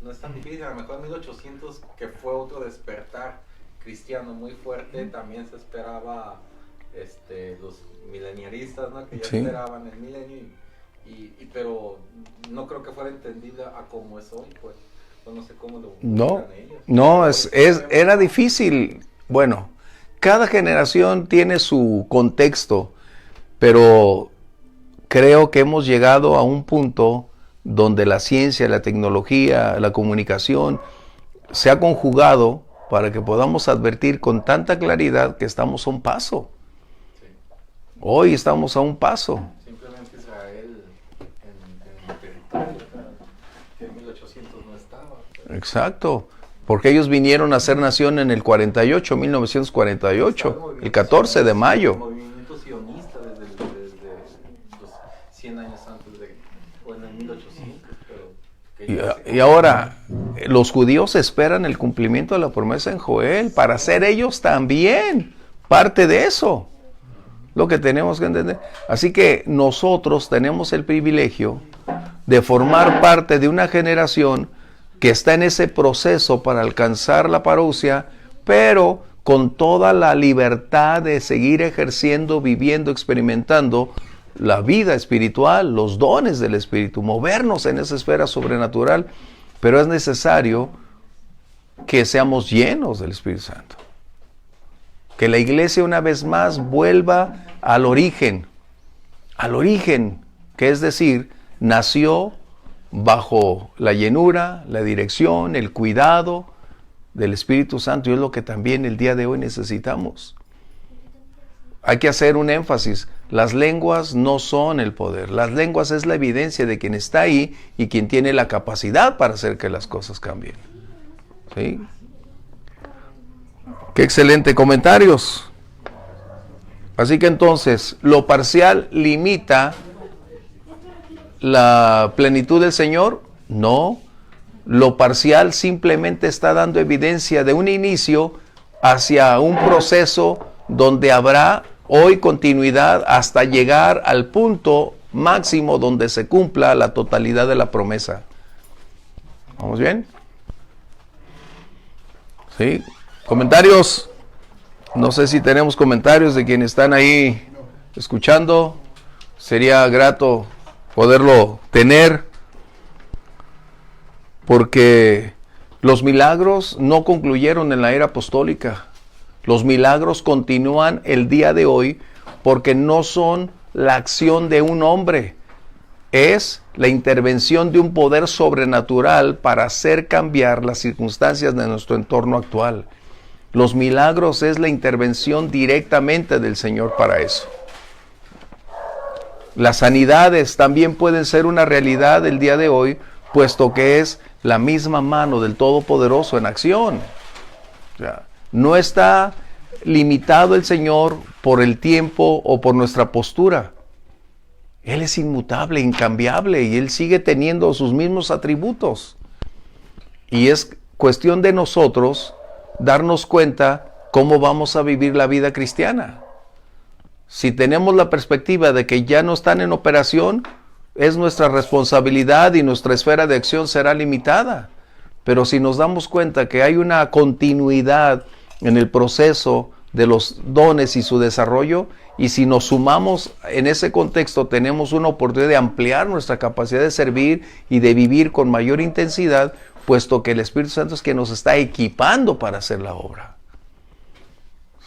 no es tan difícil. A lo mejor en 1800, que fue otro despertar cristiano muy fuerte, también se esperaba los mileniaristas, ¿no? Que ya Sí. esperaban el milenio, pero no creo que fuera entendida a como es hoy, pues. No sé cómo lo No, ubican ellos. no, era difícil. Bueno, cada generación tiene su contexto, pero creo que hemos llegado a un punto donde la ciencia, la tecnología, la comunicación se ha conjugado para que podamos advertir con tanta claridad que estamos a un paso. Sí. Hoy estamos a un paso. Simplemente Israel en el territorio, que en 1800 no estaba. Pero Exacto. Porque ellos vinieron a ser nación en el 48, 1948, el 14 de El mayo. movimiento sionista desde los 100 años antes o en el 1800. Pero que Y ahora, los judíos esperan el cumplimiento de la promesa en Joel para ser ellos también parte de eso. Lo que tenemos que entender. Así que nosotros tenemos el privilegio de formar parte de una generación que está en ese proceso para alcanzar la parousia, pero con toda la libertad de seguir ejerciendo, viviendo, experimentando la vida espiritual, los dones del Espíritu, movernos en esa esfera sobrenatural, pero es necesario que seamos llenos del Espíritu Santo. Que la iglesia una vez más vuelva al origen, que es decir, nació bajo la llenura, la dirección, el cuidado del Espíritu Santo, y es lo que también el día de hoy necesitamos. Hay que hacer un énfasis. Las lenguas no son el poder. Las lenguas es la evidencia de quien está ahí y quien tiene la capacidad para hacer que las cosas cambien. ¿Sí? Qué excelente comentarios. Así que entonces, lo parcial limita la plenitud del Señor. No. Lo parcial simplemente está dando evidencia de un inicio hacia un proceso donde habrá hoy continuidad hasta llegar al punto máximo donde se cumpla la totalidad de la promesa. ¿Vamos bien? ¿Sí? ¿Comentarios? No sé si tenemos comentarios de quienes están ahí escuchando. Sería grato poderlo tener, porque los milagros no concluyeron en la era apostólica. Los milagros continúan el día de hoy porque no son la acción de un hombre, es la intervención de un poder sobrenatural para hacer cambiar las circunstancias de nuestro entorno actual. Los milagros es la intervención directamente del Señor para eso. Las sanidades también pueden ser una realidad el día de hoy, puesto que es la misma mano del Todopoderoso en acción. O sea, no está limitado el Señor por el tiempo o por nuestra postura. Él es inmutable, incambiable, y Él sigue teniendo sus mismos atributos. Y es cuestión de nosotros darnos cuenta cómo vamos a vivir la vida cristiana. Si tenemos la perspectiva de que ya no están en operación, es nuestra responsabilidad y nuestra esfera de acción será limitada. Pero si nos damos cuenta que hay una continuidad en el proceso de los dones y su desarrollo, y si nos sumamos en ese contexto, tenemos una oportunidad de ampliar nuestra capacidad de servir y de vivir con mayor intensidad, puesto que el Espíritu Santo es quien nos está equipando para hacer la obra.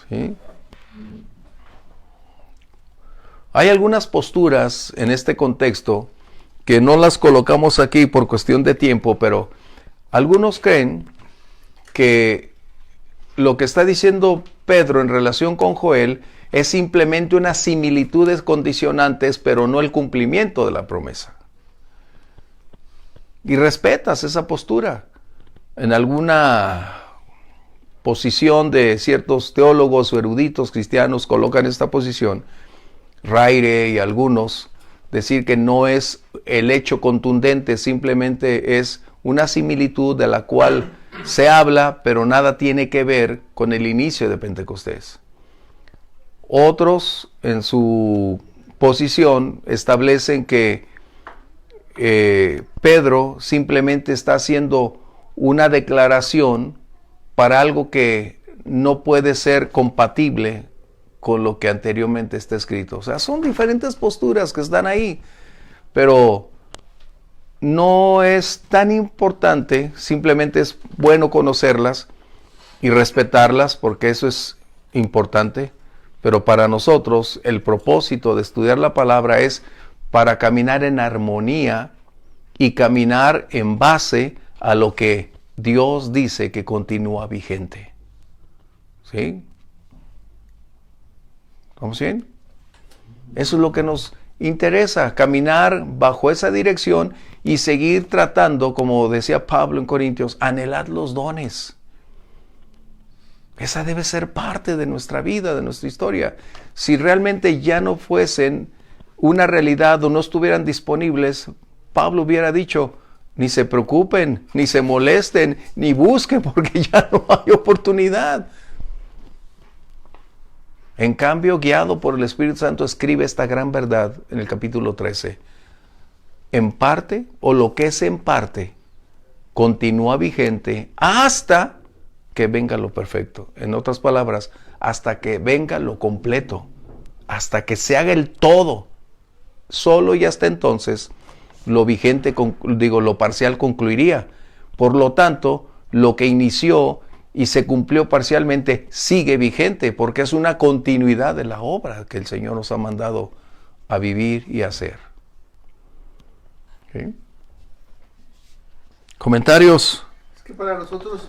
¿Sí? Hay algunas posturas en este contexto que no las colocamos aquí por cuestión de tiempo, pero algunos creen que lo que está diciendo Pedro en relación con Joel es simplemente unas similitudes condicionantes, pero no el cumplimiento de la promesa. Y respetas esa postura. En alguna posición de ciertos teólogos o eruditos cristianos colocan esta posición, Raire y algunos, decir que no es el hecho contundente, simplemente es una similitud de la cual se habla, pero nada tiene que ver con el inicio de Pentecostés. Otros, en su posición, establecen que Pedro simplemente está haciendo una declaración para algo que no puede ser compatible con lo que anteriormente está escrito. O sea, son diferentes posturas que están ahí, pero no es tan importante, simplemente es bueno conocerlas y respetarlas, porque eso es importante. Pero para nosotros el propósito de estudiar la palabra es para caminar en armonía y caminar en base a lo que Dios dice que continúa vigente. ¿Sí? ¿Estamos bien? Eso es lo que nos interesa, caminar bajo esa dirección y seguir tratando, como decía Pablo en Corintios, anhelad los dones. Esa debe ser parte de nuestra vida, de nuestra historia. Si realmente ya no fuesen una realidad o no estuvieran disponibles, Pablo hubiera dicho, ni se preocupen, ni se molesten, ni busquen, porque ya no hay oportunidad. En cambio, guiado por el Espíritu Santo, escribe esta gran verdad en el capítulo 13. En parte, o lo que es en parte, continúa vigente hasta que venga lo perfecto. En otras palabras, hasta que venga lo completo, hasta que se haga el todo. Solo y hasta entonces, lo vigente, lo parcial concluiría. Por lo tanto, lo que inició y se cumplió parcialmente sigue vigente, porque es una continuidad de la obra que el Señor nos ha mandado a vivir y hacer. ¿Sí? ¿Comentarios? Es que para nosotros,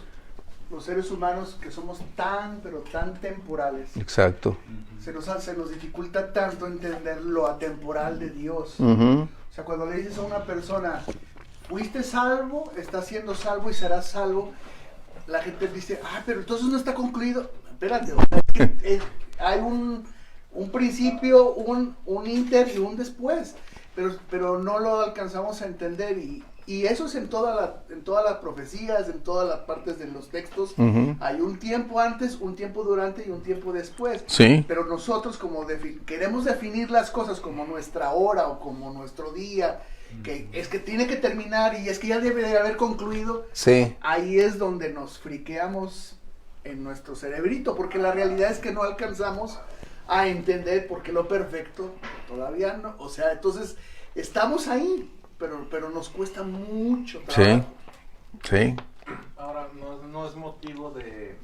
los seres humanos, que somos tan, pero tan temporales, Exacto. se nos dificulta tanto entender lo atemporal de Dios. Uh-huh. O sea, cuando le dices a una persona, fuiste salvo, estás siendo salvo y serás salvo, la gente dice, pero entonces no está concluido. Espérate, o sea, hay un principio, un inter y un después, pero no lo alcanzamos a entender, y eso es en todas las profecías, en todas las partes de los textos. Uh-huh. Hay un tiempo antes, un tiempo durante y un tiempo después. Sí. Pero nosotros como queremos definir las cosas como nuestra hora o como nuestro día, que es que tiene que terminar y es que ya debe de haber concluido. Sí. Ahí es donde nos friqueamos en nuestro cerebrito, porque la realidad es que no alcanzamos a entender por qué lo perfecto todavía no. O sea, entonces estamos ahí, pero nos cuesta mucho trabajo. Sí. Ahora, no es motivo de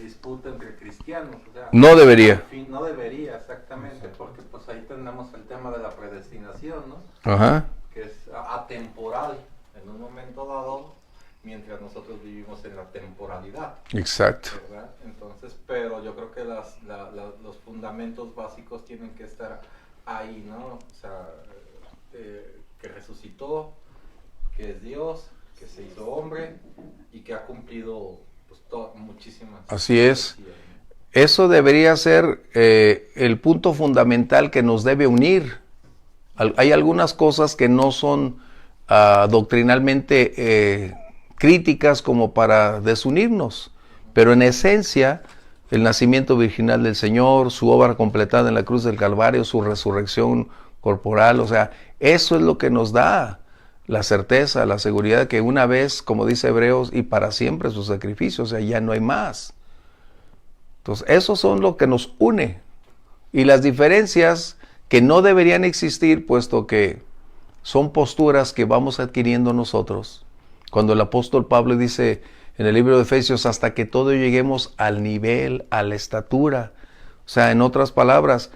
disputa entre cristianos. O sea, No debería. No debería, exactamente, porque pues ahí tenemos el tema de la predestinación, ¿no? Ajá. Que es atemporal en un momento dado, mientras nosotros vivimos en la temporalidad. Exacto. ¿Verdad? Entonces, pero yo creo que los fundamentos básicos tienen que estar ahí, ¿no? O sea, que resucitó, que es Dios, que se hizo hombre y que ha cumplido pues, muchísimas. Así es. Eso debería ser el punto fundamental que nos debe unir. Hay algunas cosas que no son doctrinalmente críticas como para desunirnos, pero en esencia el nacimiento virginal del Señor, su obra completada en la cruz del Calvario, su resurrección corporal, o sea, eso es lo que nos da la certeza, la seguridad de que una vez, como dice Hebreos, y para siempre su sacrificio, o sea, ya no hay más. Entonces, esos son lo que nos une. Y las diferencias que no deberían existir, puesto que son posturas que vamos adquiriendo nosotros. Cuando el apóstol Pablo dice en el libro de Efesios, hasta que todos lleguemos al nivel, a la estatura. O sea, en otras palabras,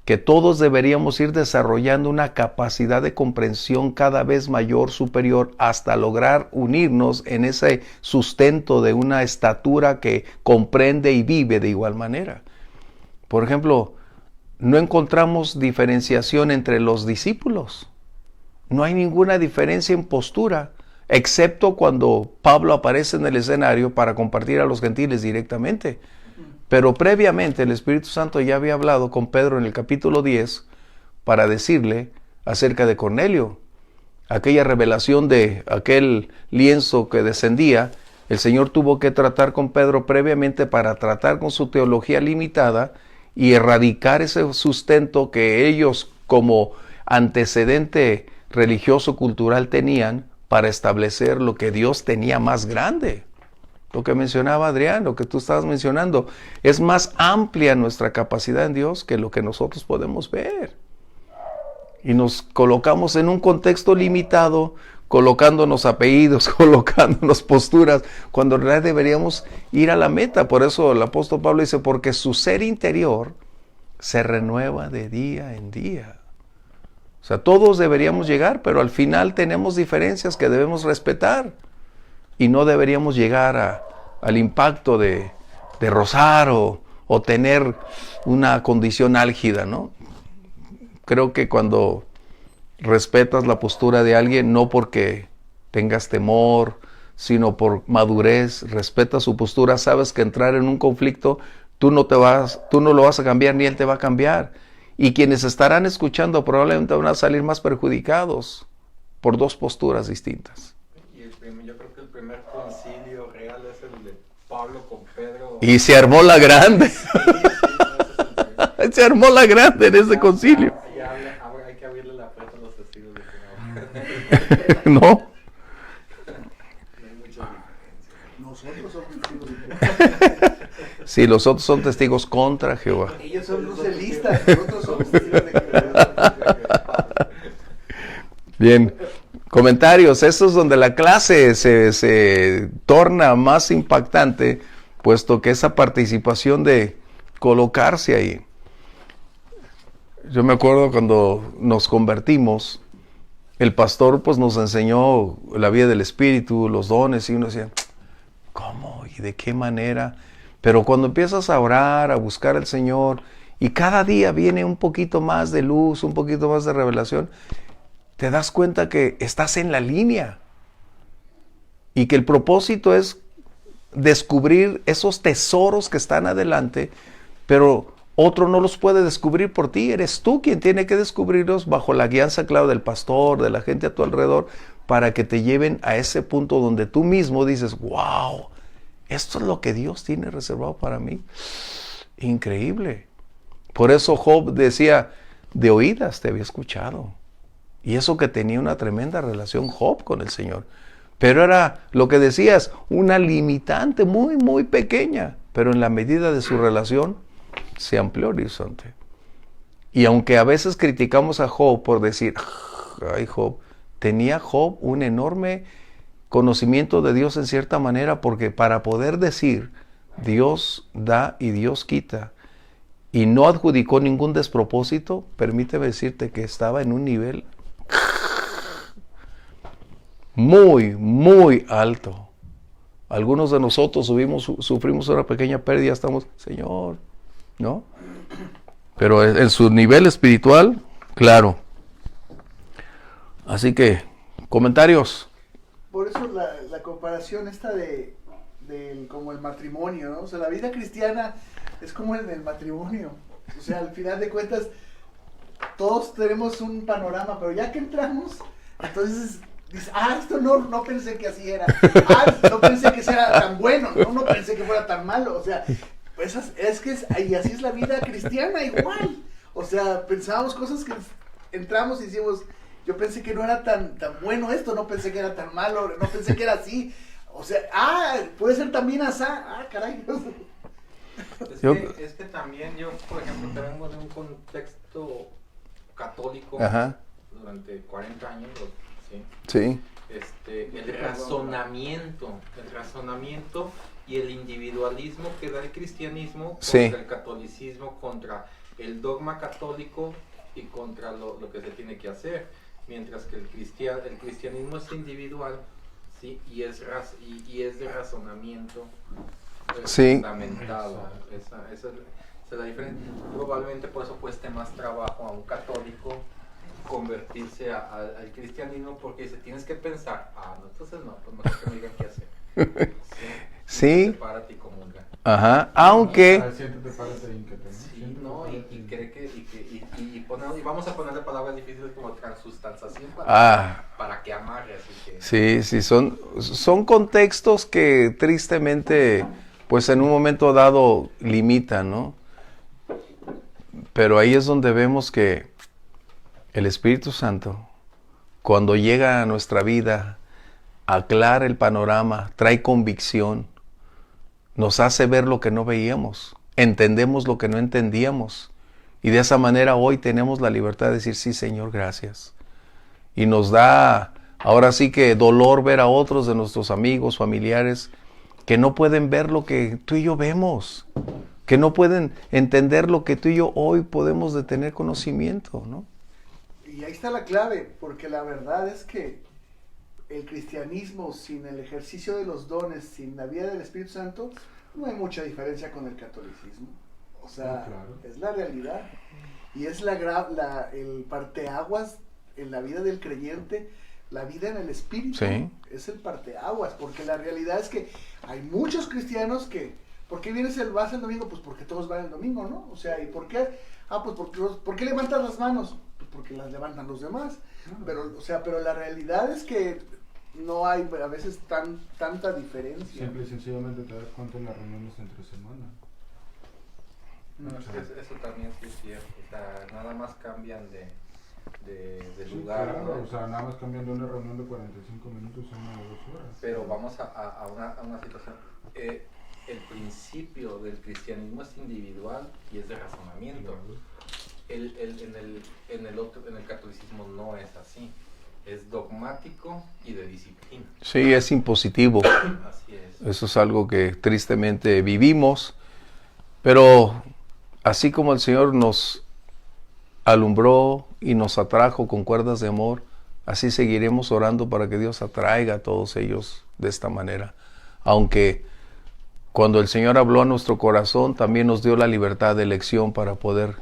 que todos deberíamos ir desarrollando una capacidad de comprensión cada vez mayor, superior, hasta lograr unirnos en ese sustento de una estatura que comprende y vive de igual manera. Por ejemplo, no encontramos diferenciación entre los discípulos. No hay ninguna diferencia en postura, excepto cuando Pablo aparece en el escenario para compartir a los gentiles directamente. Pero previamente el Espíritu Santo ya había hablado con Pedro en el capítulo 10 para decirle acerca de Cornelio. Aquella revelación de aquel lienzo que descendía, el Señor tuvo que tratar con Pedro previamente para tratar con su teología limitada y erradicar ese sustento que ellos como antecedente religioso cultural tenían para establecer lo que Dios tenía más grande. Lo que mencionaba Adrián, lo que tú estabas mencionando, es más amplia nuestra capacidad en Dios que lo que nosotros podemos ver. Y nos colocamos en un contexto limitado, colocándonos apellidos, colocándonos posturas, cuando en realidad deberíamos ir a la meta. Por eso el apóstol Pablo dice, porque su ser interior se renueva de día en día. O sea, todos deberíamos llegar, pero al final tenemos diferencias que debemos respetar. Y no deberíamos llegar al impacto de rozar o tener una condición álgida, ¿no? Creo que cuando respetas la postura de alguien, no porque tengas temor, sino por madurez, respetas su postura, sabes que entrar en un conflicto, tú no lo vas a cambiar, ni él te va a cambiar. Y quienes estarán escuchando probablemente van a salir más perjudicados por dos posturas distintas. Yo creo que el primer concilio real es el de Pablo con Pedro. Y se armó la grande. Se armó la grande en ese concilio. Hay que abrirle la puerta a los testigos de Jehová. No. No hay muchas diferencias. Nosotros somos testigos de Sí, los otros son testigos contra Jehová. Ellos son lucelistas, nosotros somos testigos de Jehová. Bien, comentarios. Esto es donde la clase se torna más impactante, puesto que esa participación de colocarse ahí. Yo me acuerdo cuando nos convertimos, el pastor pues nos enseñó la vida del Espíritu, los dones, y uno decía, ¿cómo? ¿Y de qué manera? Pero cuando empiezas a orar, a buscar al Señor, y cada día viene un poquito más de luz, un poquito más de revelación, te das cuenta que estás en la línea. Y que el propósito es descubrir esos tesoros que están adelante, pero otro no los puede descubrir por ti. Eres tú quien tiene que descubrirlos bajo la guianza, claro, del pastor, de la gente a tu alrededor, para que te lleven a ese punto donde tú mismo dices, wow, esto es lo que Dios tiene reservado para mí. Increíble. Por eso Job decía, de oídas te había escuchado. Y eso que tenía una tremenda relación Job con el Señor. Pero era, lo que decías, una limitante muy, muy pequeña. Pero en la medida de su relación, se amplió el horizonte. Y aunque a veces criticamos a Job por decir, ay Job, tenía Job un enorme conocimiento de Dios en cierta manera, porque para poder decir, Dios da y Dios quita, y no adjudicó ningún despropósito, permíteme decirte que estaba en un nivel muy, muy alto. Algunos de nosotros sufrimos una pequeña pérdida, estamos, Señor, ¿no? Pero en su nivel espiritual, claro. Así que, comentarios. Por eso la comparación esta como el matrimonio, ¿no? O sea, la vida cristiana es como el matrimonio. O sea, al final de cuentas, todos tenemos un panorama, pero ya que entramos, entonces dices, esto no pensé que así era. No pensé que era tan bueno, no pensé que fuera tan malo. O sea, pues y así es la vida cristiana igual. O sea, pensábamos cosas que entramos y decimos, yo pensé que no era tan bueno esto, no pensé que era tan malo, no pensé que era así. O sea, puede ser también así. Caray. Es que también yo, por ejemplo, te vengo de un contexto católico. Ajá. Durante 40 años, ¿sí? Sí. El razonamiento y el individualismo que da el cristianismo contra el catolicismo, contra el dogma católico y contra lo que se tiene que hacer, mientras que el cristianismo es individual, ¿sí? y es de razonamiento fundamentado. Esa es la diferencia. Probablemente por eso cueste más trabajo a un católico convertirse al cristianismo, porque dice, tienes que pensar, no, entonces no, pues mejor que me digan qué hacer. Sí. Sepárate y comulga. Ajá, aunque... Sí, no, y cree que y vamos a ponerle palabras difíciles como transustanciación para que amarre, así que... Sí, son contextos que tristemente, pues en un momento dado limitan, ¿no? Pero ahí es donde vemos que el Espíritu Santo, cuando llega a nuestra vida, aclara el panorama, trae convicción, nos hace ver lo que no veíamos, entendemos lo que no entendíamos, y de esa manera hoy tenemos la libertad de decir, sí, Señor, gracias. Y nos da, ahora sí que dolor ver a otros de nuestros amigos, familiares, que no pueden ver lo que tú y yo vemos, que no pueden entender lo que tú y yo hoy podemos de tener conocimiento, ¿no? Y ahí está la clave, porque la verdad es que el cristianismo sin el ejercicio de los dones, sin la vida del Espíritu Santo, no hay mucha diferencia con el catolicismo. O sea, claro, es la realidad. Y es el parteaguas en la vida del creyente, la vida en el Espíritu. Sí. Es el parteaguas, porque la realidad es que hay muchos cristianos que, ¿por qué vas el domingo? Pues porque todos van el domingo, ¿no? O sea, ¿y por qué? Pues ¿por qué levantas las manos? Pues porque las levantan los demás. Pero la realidad es que no hay a veces tanta diferencia. Simple y sencillamente te das cuenta en las reuniones entre semana. No, es que eso también sí es cierto. O sea, nada más cambian de Sí, lugar, claro, ¿no? o sea, nada más cambiando una reunión de 45 minutos a una de 2 horas. Pero vamos a una situación. El principio del cristianismo es individual y es de razonamiento. En el catolicismo no es así. Es dogmático y de disciplina. Sí, es impositivo. Así es. Eso es algo que tristemente vivimos, pero así como el Señor nos alumbró y nos atrajo con cuerdas de amor, así seguiremos orando para que Dios atraiga a todos ellos de esta manera. Aunque cuando el Señor habló a nuestro corazón, también nos dio la libertad de elección para poder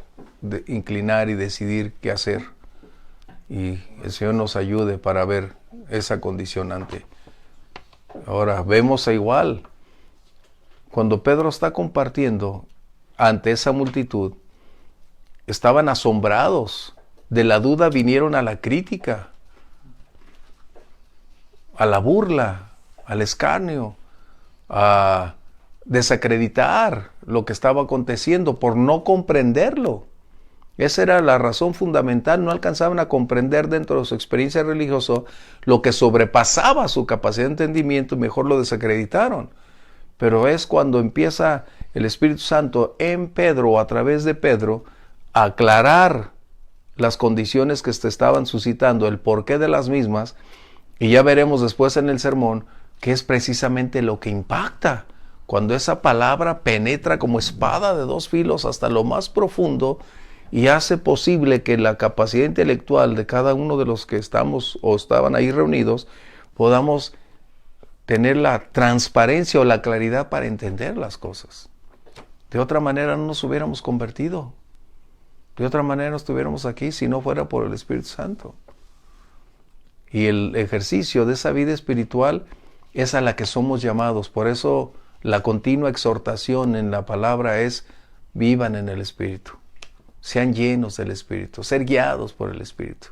inclinar y decidir qué hacer. Y el Señor nos ayude para ver esa condicionante. Ahora, vemos igual, cuando Pedro está compartiendo ante esa multitud, estaban asombrados. De la duda vinieron a la crítica, a la burla, al escarnio, a desacreditar lo que estaba aconteciendo por no comprenderlo. Esa era la razón fundamental. No alcanzaban a comprender dentro de su experiencia religiosa lo que sobrepasaba su capacidad de entendimiento y mejor lo desacreditaron. Pero es cuando empieza el Espíritu Santo en Pedro, a través de Pedro, a aclarar las condiciones que se estaban suscitando, el porqué de las mismas, y ya veremos después en el sermón que es precisamente lo que impacta, cuando esa palabra penetra como espada de dos filos hasta lo más profundo y hace posible que la capacidad intelectual de cada uno de los que estamos o estaban ahí reunidos podamos tener la transparencia o la claridad para entender las cosas. De otra manera no nos hubiéramos convertido. De otra manera no estuviéramos aquí si no fuera por el Espíritu Santo. Y el ejercicio de esa vida espiritual es a la que somos llamados. Por eso la continua exhortación en la palabra es: vivan en el Espíritu, sean llenos del Espíritu, ser guiados por el Espíritu.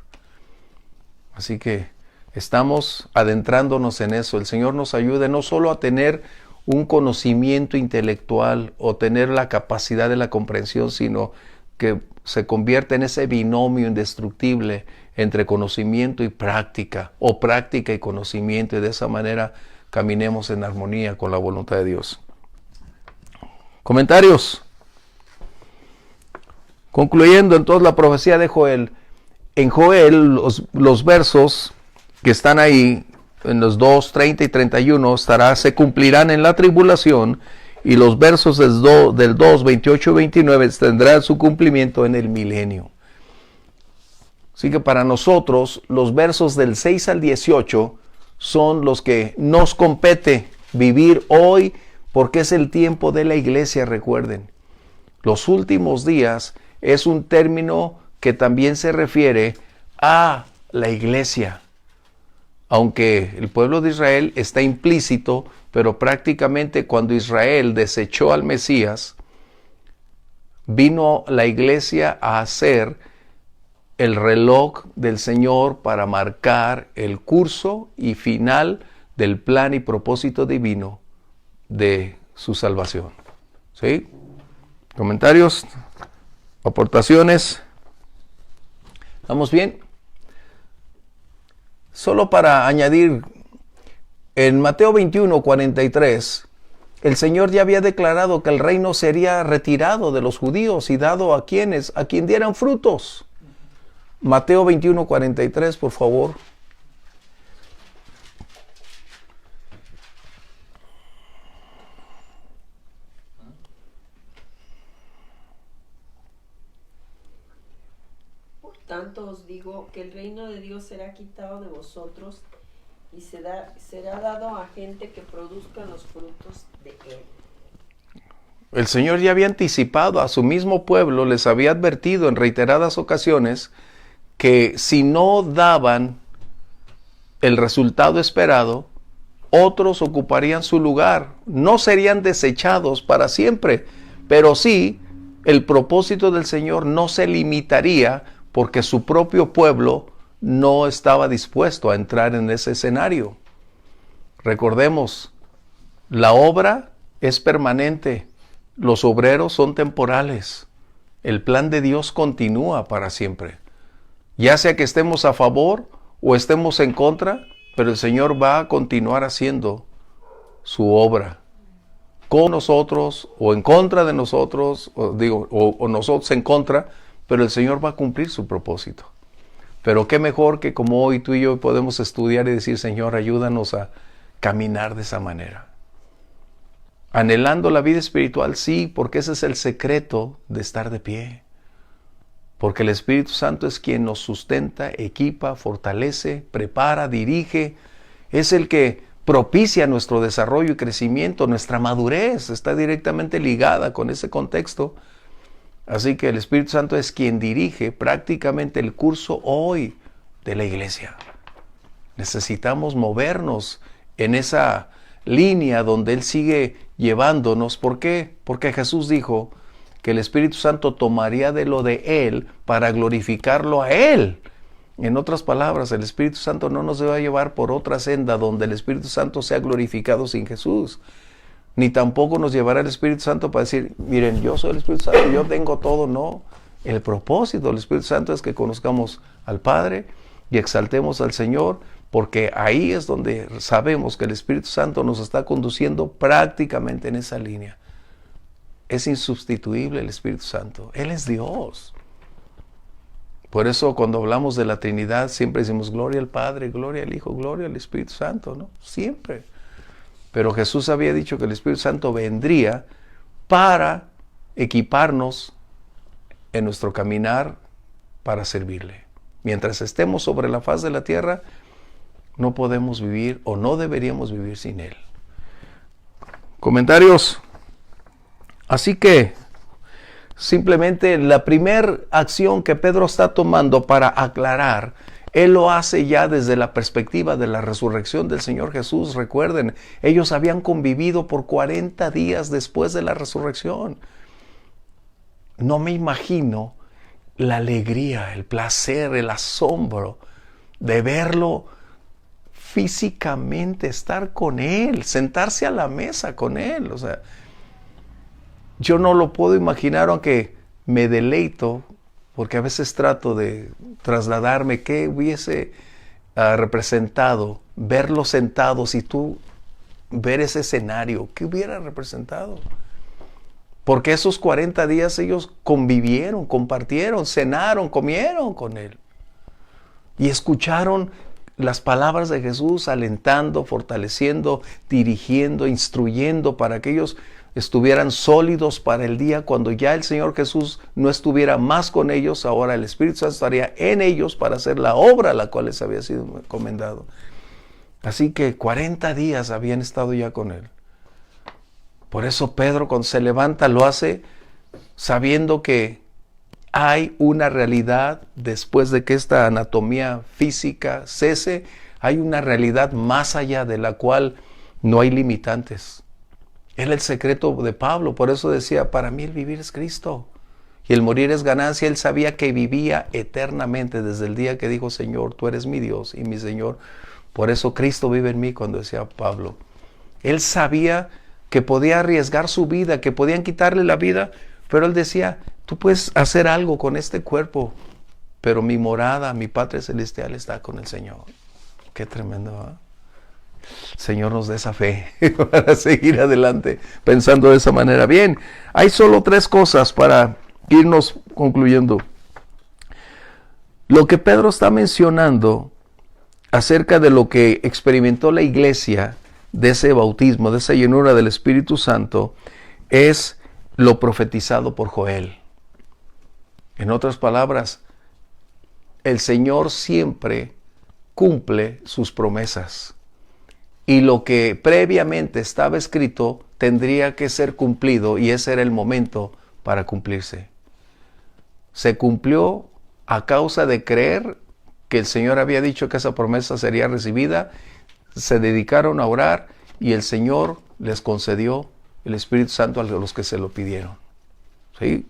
Así que estamos adentrándonos en eso. El Señor nos ayude no solo a tener un conocimiento intelectual o tener la capacidad de la comprensión, sino que se convierte en ese binomio indestructible entre conocimiento y práctica, o práctica y conocimiento, y de esa manera caminemos en armonía con la voluntad de Dios. Comentarios. Concluyendo entonces la profecía de Joel. En Joel los versos que están ahí, en los 2, 30 y 31, se cumplirán en la tribulación, y los versos del 2, 28 y 29 tendrán su cumplimiento en el milenio. Así que para nosotros los versos del 6 al 18 son los que nos compete vivir hoy, porque es el tiempo de la iglesia, recuerden. Los últimos días es un término que también se refiere a la iglesia. Aunque el pueblo de Israel está implícito, pero prácticamente cuando Israel desechó al Mesías, vino la iglesia a ser el reloj del Señor para marcar el curso y final del plan y propósito divino de su salvación. ¿Sí? ¿Comentarios? ¿Aportaciones? ¿Estamos bien? Solo para añadir, en Mateo 21, 43, el Señor ya había declarado que el reino sería retirado de los judíos y dado a quienes, a quien dieran frutos. Mateo 21:43, por favor. Por tanto os digo que el reino de Dios será quitado de vosotros y será dado a gente que produzca los frutos de él. El Señor ya había anticipado a su mismo pueblo, les había advertido en reiteradas ocasiones que si no daban el resultado esperado, otros ocuparían su lugar. No serían desechados para siempre, pero sí el propósito del Señor no se limitaría porque su propio pueblo no estaba dispuesto a entrar en ese escenario. Recordemos, la obra es permanente, los obreros son temporales, el plan de Dios continúa para siempre. Ya sea que estemos a favor o estemos en contra, pero el Señor va a continuar haciendo su obra con nosotros o en contra de nosotros, o nosotros en contra, pero el Señor va a cumplir su propósito. Pero qué mejor que como hoy tú y yo podemos estudiar y decir, Señor, ayúdanos a caminar de esa manera. Anhelando la vida espiritual, sí, porque ese es el secreto de estar de pie. Porque el Espíritu Santo es quien nos sustenta, equipa, fortalece, prepara, dirige. Es el que propicia nuestro desarrollo y crecimiento, nuestra madurez. Está directamente ligada con ese contexto. Así que el Espíritu Santo es quien dirige prácticamente el curso hoy de la iglesia. Necesitamos movernos en esa línea donde Él sigue llevándonos. ¿Por qué? Porque Jesús dijo que el Espíritu Santo tomaría de lo de Él para glorificarlo a Él. En otras palabras, el Espíritu Santo no nos va a llevar por otra senda donde el Espíritu Santo sea glorificado sin Jesús. Ni tampoco nos llevará el Espíritu Santo para decir, miren, yo soy el Espíritu Santo, yo tengo todo. No, el propósito del Espíritu Santo es que conozcamos al Padre y exaltemos al Señor, porque ahí es donde sabemos que el Espíritu Santo nos está conduciendo prácticamente en esa línea. Es insustituible el Espíritu Santo, Él es Dios. Por eso cuando hablamos de la Trinidad siempre decimos gloria al Padre, gloria al Hijo, gloria al Espíritu Santo, ¿no? Siempre. Pero Jesús había dicho que el Espíritu Santo vendría para equiparnos en nuestro caminar para servirle. Mientras estemos sobre la faz de la tierra, no podemos vivir o no deberíamos vivir sin Él. Comentarios. Así que, simplemente la primera acción que Pedro está tomando para aclarar, él lo hace ya desde la perspectiva de la resurrección del Señor Jesús. Recuerden, ellos habían convivido por 40 días después de la resurrección. No me imagino la alegría, el placer, el asombro de verlo físicamente, estar con Él, sentarse a la mesa con Él. O sea, yo no lo puedo imaginar, aunque me deleito, porque a veces trato de trasladarme qué hubiese representado verlos sentados y tú ver ese escenario, ¿qué hubiera representado? Porque esos 40 días ellos convivieron, compartieron, cenaron, comieron con Él y escucharon las palabras de Jesús, alentando, fortaleciendo, dirigiendo, instruyendo para que ellos estuvieran sólidos para el día cuando ya el Señor Jesús no estuviera más con ellos. Ahora el Espíritu Santo estaría en ellos para hacer la obra a la cual les había sido encomendado. Así que 40 días habían estado ya con Él. Por eso Pedro, cuando se levanta, lo hace sabiendo que hay una realidad después de que esta anatomía física cese. Hay una realidad más allá de la cual no hay limitantes. Era el secreto de Pablo, por eso decía, para mí el vivir es Cristo y el morir es ganancia. Él sabía que vivía eternamente desde el día que dijo, Señor, tú eres mi Dios y mi Señor. Por eso Cristo vive en mí, cuando decía Pablo. Él sabía que podía arriesgar su vida, que podían quitarle la vida, pero él decía, tú puedes hacer algo con este cuerpo, pero mi morada, mi Padre Celestial está con el Señor. Qué tremendo, ¿eh? Señor nos dé esa fe para seguir adelante pensando de esa manera. Bien, hay solo 3 cosas para irnos concluyendo. Lo que Pedro está mencionando acerca de lo que experimentó la iglesia de ese bautismo, de esa llenura del Espíritu Santo, es lo profetizado por Joel. En otras palabras, el Señor siempre cumple sus promesas. Y lo que previamente estaba escrito tendría que ser cumplido, y ese era el momento para cumplirse. Se cumplió a causa de creer que el Señor había dicho que esa promesa sería recibida. Se dedicaron a orar y el Señor les concedió el Espíritu Santo a los que se lo pidieron. ¿Sí?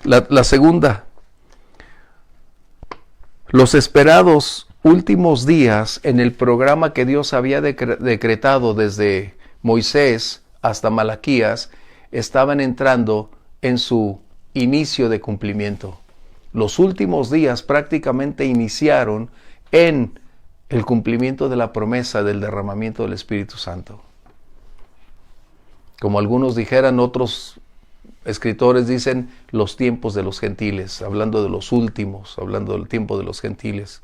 La segunda, los esperados últimos días en el programa que Dios había decretado desde Moisés hasta Malaquías estaban entrando en su inicio de cumplimiento. Los últimos días prácticamente iniciaron en el cumplimiento de la promesa del derramamiento del Espíritu Santo. Como algunos dijeran, otros escritores dicen los tiempos de los gentiles, hablando de los últimos, hablando del tiempo de los gentiles,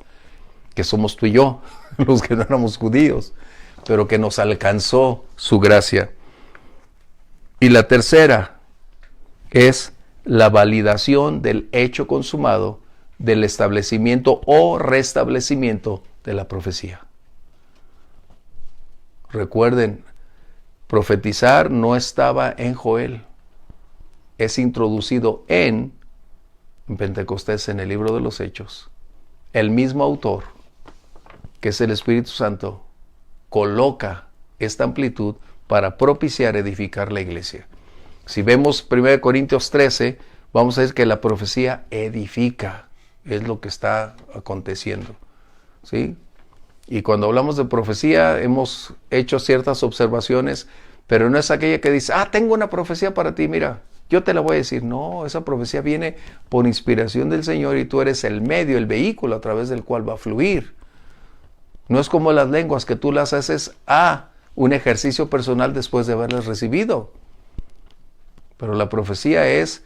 que somos tú y yo, los que no éramos judíos, pero que nos alcanzó su gracia. Y la tercera es la validación del hecho consumado del establecimiento o restablecimiento de la profecía. Recuerden, profetizar no estaba en Joel, es introducido en Pentecostés, en el libro de los Hechos. El mismo autor, que es el Espíritu Santo, coloca esta amplitud para propiciar, edificar la iglesia. Si vemos 1 Corintios 13, vamos a ver que la profecía edifica, es lo que está aconteciendo, ¿sí? Y cuando hablamos de profecía, hemos hecho ciertas observaciones, pero no es aquella que dice, tengo una profecía para ti, mira, yo te la voy a decir. No, esa profecía viene por inspiración del Señor y tú eres el medio, el vehículo a través del cual va a fluir. No es como las lenguas que tú las haces a un ejercicio personal después de haberlas recibido. Pero la profecía es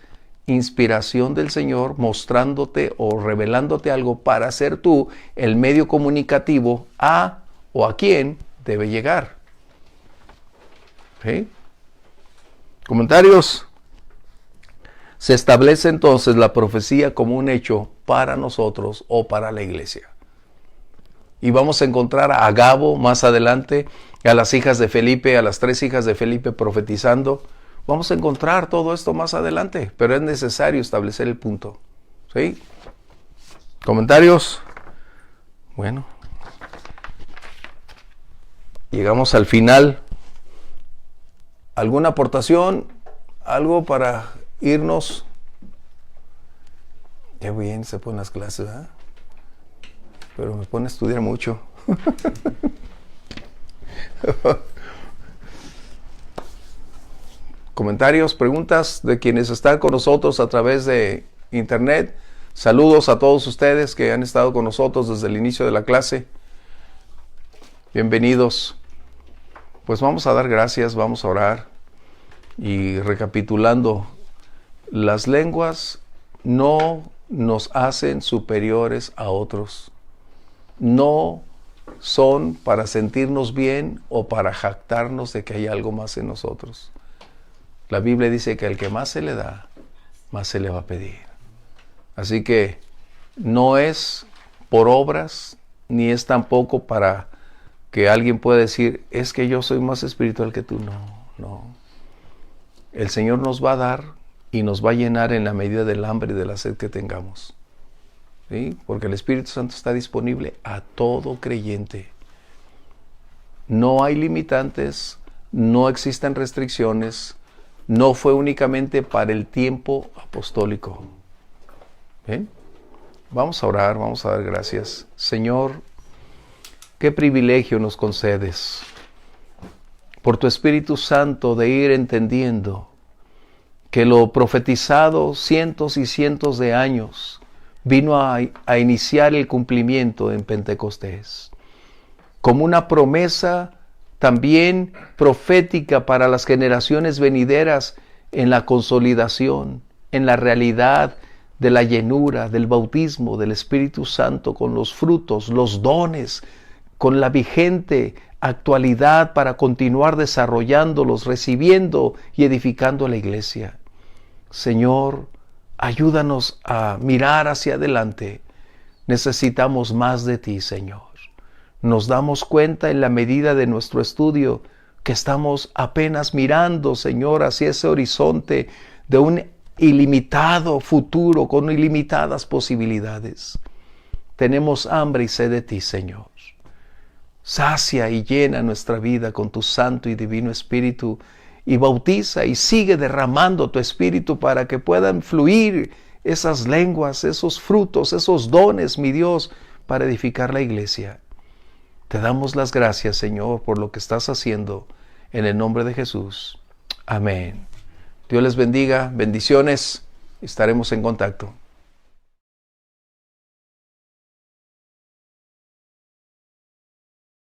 inspiración del Señor mostrándote o revelándote algo para ser tú el medio comunicativo a o a quién debe llegar. ¿Sí? ¿Comentarios? Se establece entonces la profecía como un hecho para nosotros o para la iglesia. Y vamos a encontrar a Agabo más adelante, a las hijas de Felipe, a las 3 hijas de Felipe profetizando. Vamos a encontrar todo esto más adelante, pero es necesario establecer el punto. ¿Sí? ¿Comentarios? Bueno. Llegamos al final. ¿Alguna aportación? ¿Algo para irnos? Qué bien se ponen las clases, ¿verdad? Pero me pone a estudiar mucho. Comentarios, preguntas de quienes están con nosotros a través de internet. Saludos a todos ustedes que han estado con nosotros desde el inicio de la clase. Bienvenidos. Pues vamos a dar gracias, vamos a orar. Y recapitulando, las lenguas no nos hacen superiores a otros. No son para sentirnos bien o para jactarnos de que hay algo más en nosotros. La Biblia dice que al que más se le da, más se le va a pedir. Así que no es por obras, ni es tampoco para que alguien pueda decir, es que yo soy más espiritual que tú. No. El Señor nos va a dar y nos va a llenar en la medida del hambre y de la sed que tengamos. ¿Sí? Porque el Espíritu Santo está disponible a todo creyente. No hay limitantes, no existen restricciones. No fue únicamente para el tiempo apostólico. ¿Bien? Vamos a orar, vamos a dar gracias. Señor, qué privilegio nos concedes por tu Espíritu Santo de ir entendiendo que lo profetizado cientos y cientos de años vino a iniciar el cumplimiento en Pentecostés. como una promesa también profética para las generaciones venideras en la consolidación, en la realidad de la llenura, del bautismo del Espíritu Santo con los frutos, los dones, con la vigente actualidad para continuar desarrollándolos, recibiendo y edificando a la iglesia. Señor, ayúdanos a mirar hacia adelante. Necesitamos más de ti, Señor. Nos damos cuenta en la medida de nuestro estudio que estamos apenas mirando, Señor, hacia ese horizonte de un ilimitado futuro con ilimitadas posibilidades. Tenemos hambre y sed de ti, Señor. Sacia y llena nuestra vida con tu Santo y Divino Espíritu y bautiza y sigue derramando tu Espíritu para que puedan fluir esas lenguas, esos frutos, esos dones, mi Dios, para edificar la iglesia. Te damos las gracias, Señor, por lo que estás haciendo, en el nombre de Jesús. Amén. Dios les bendiga, bendiciones, estaremos en contacto.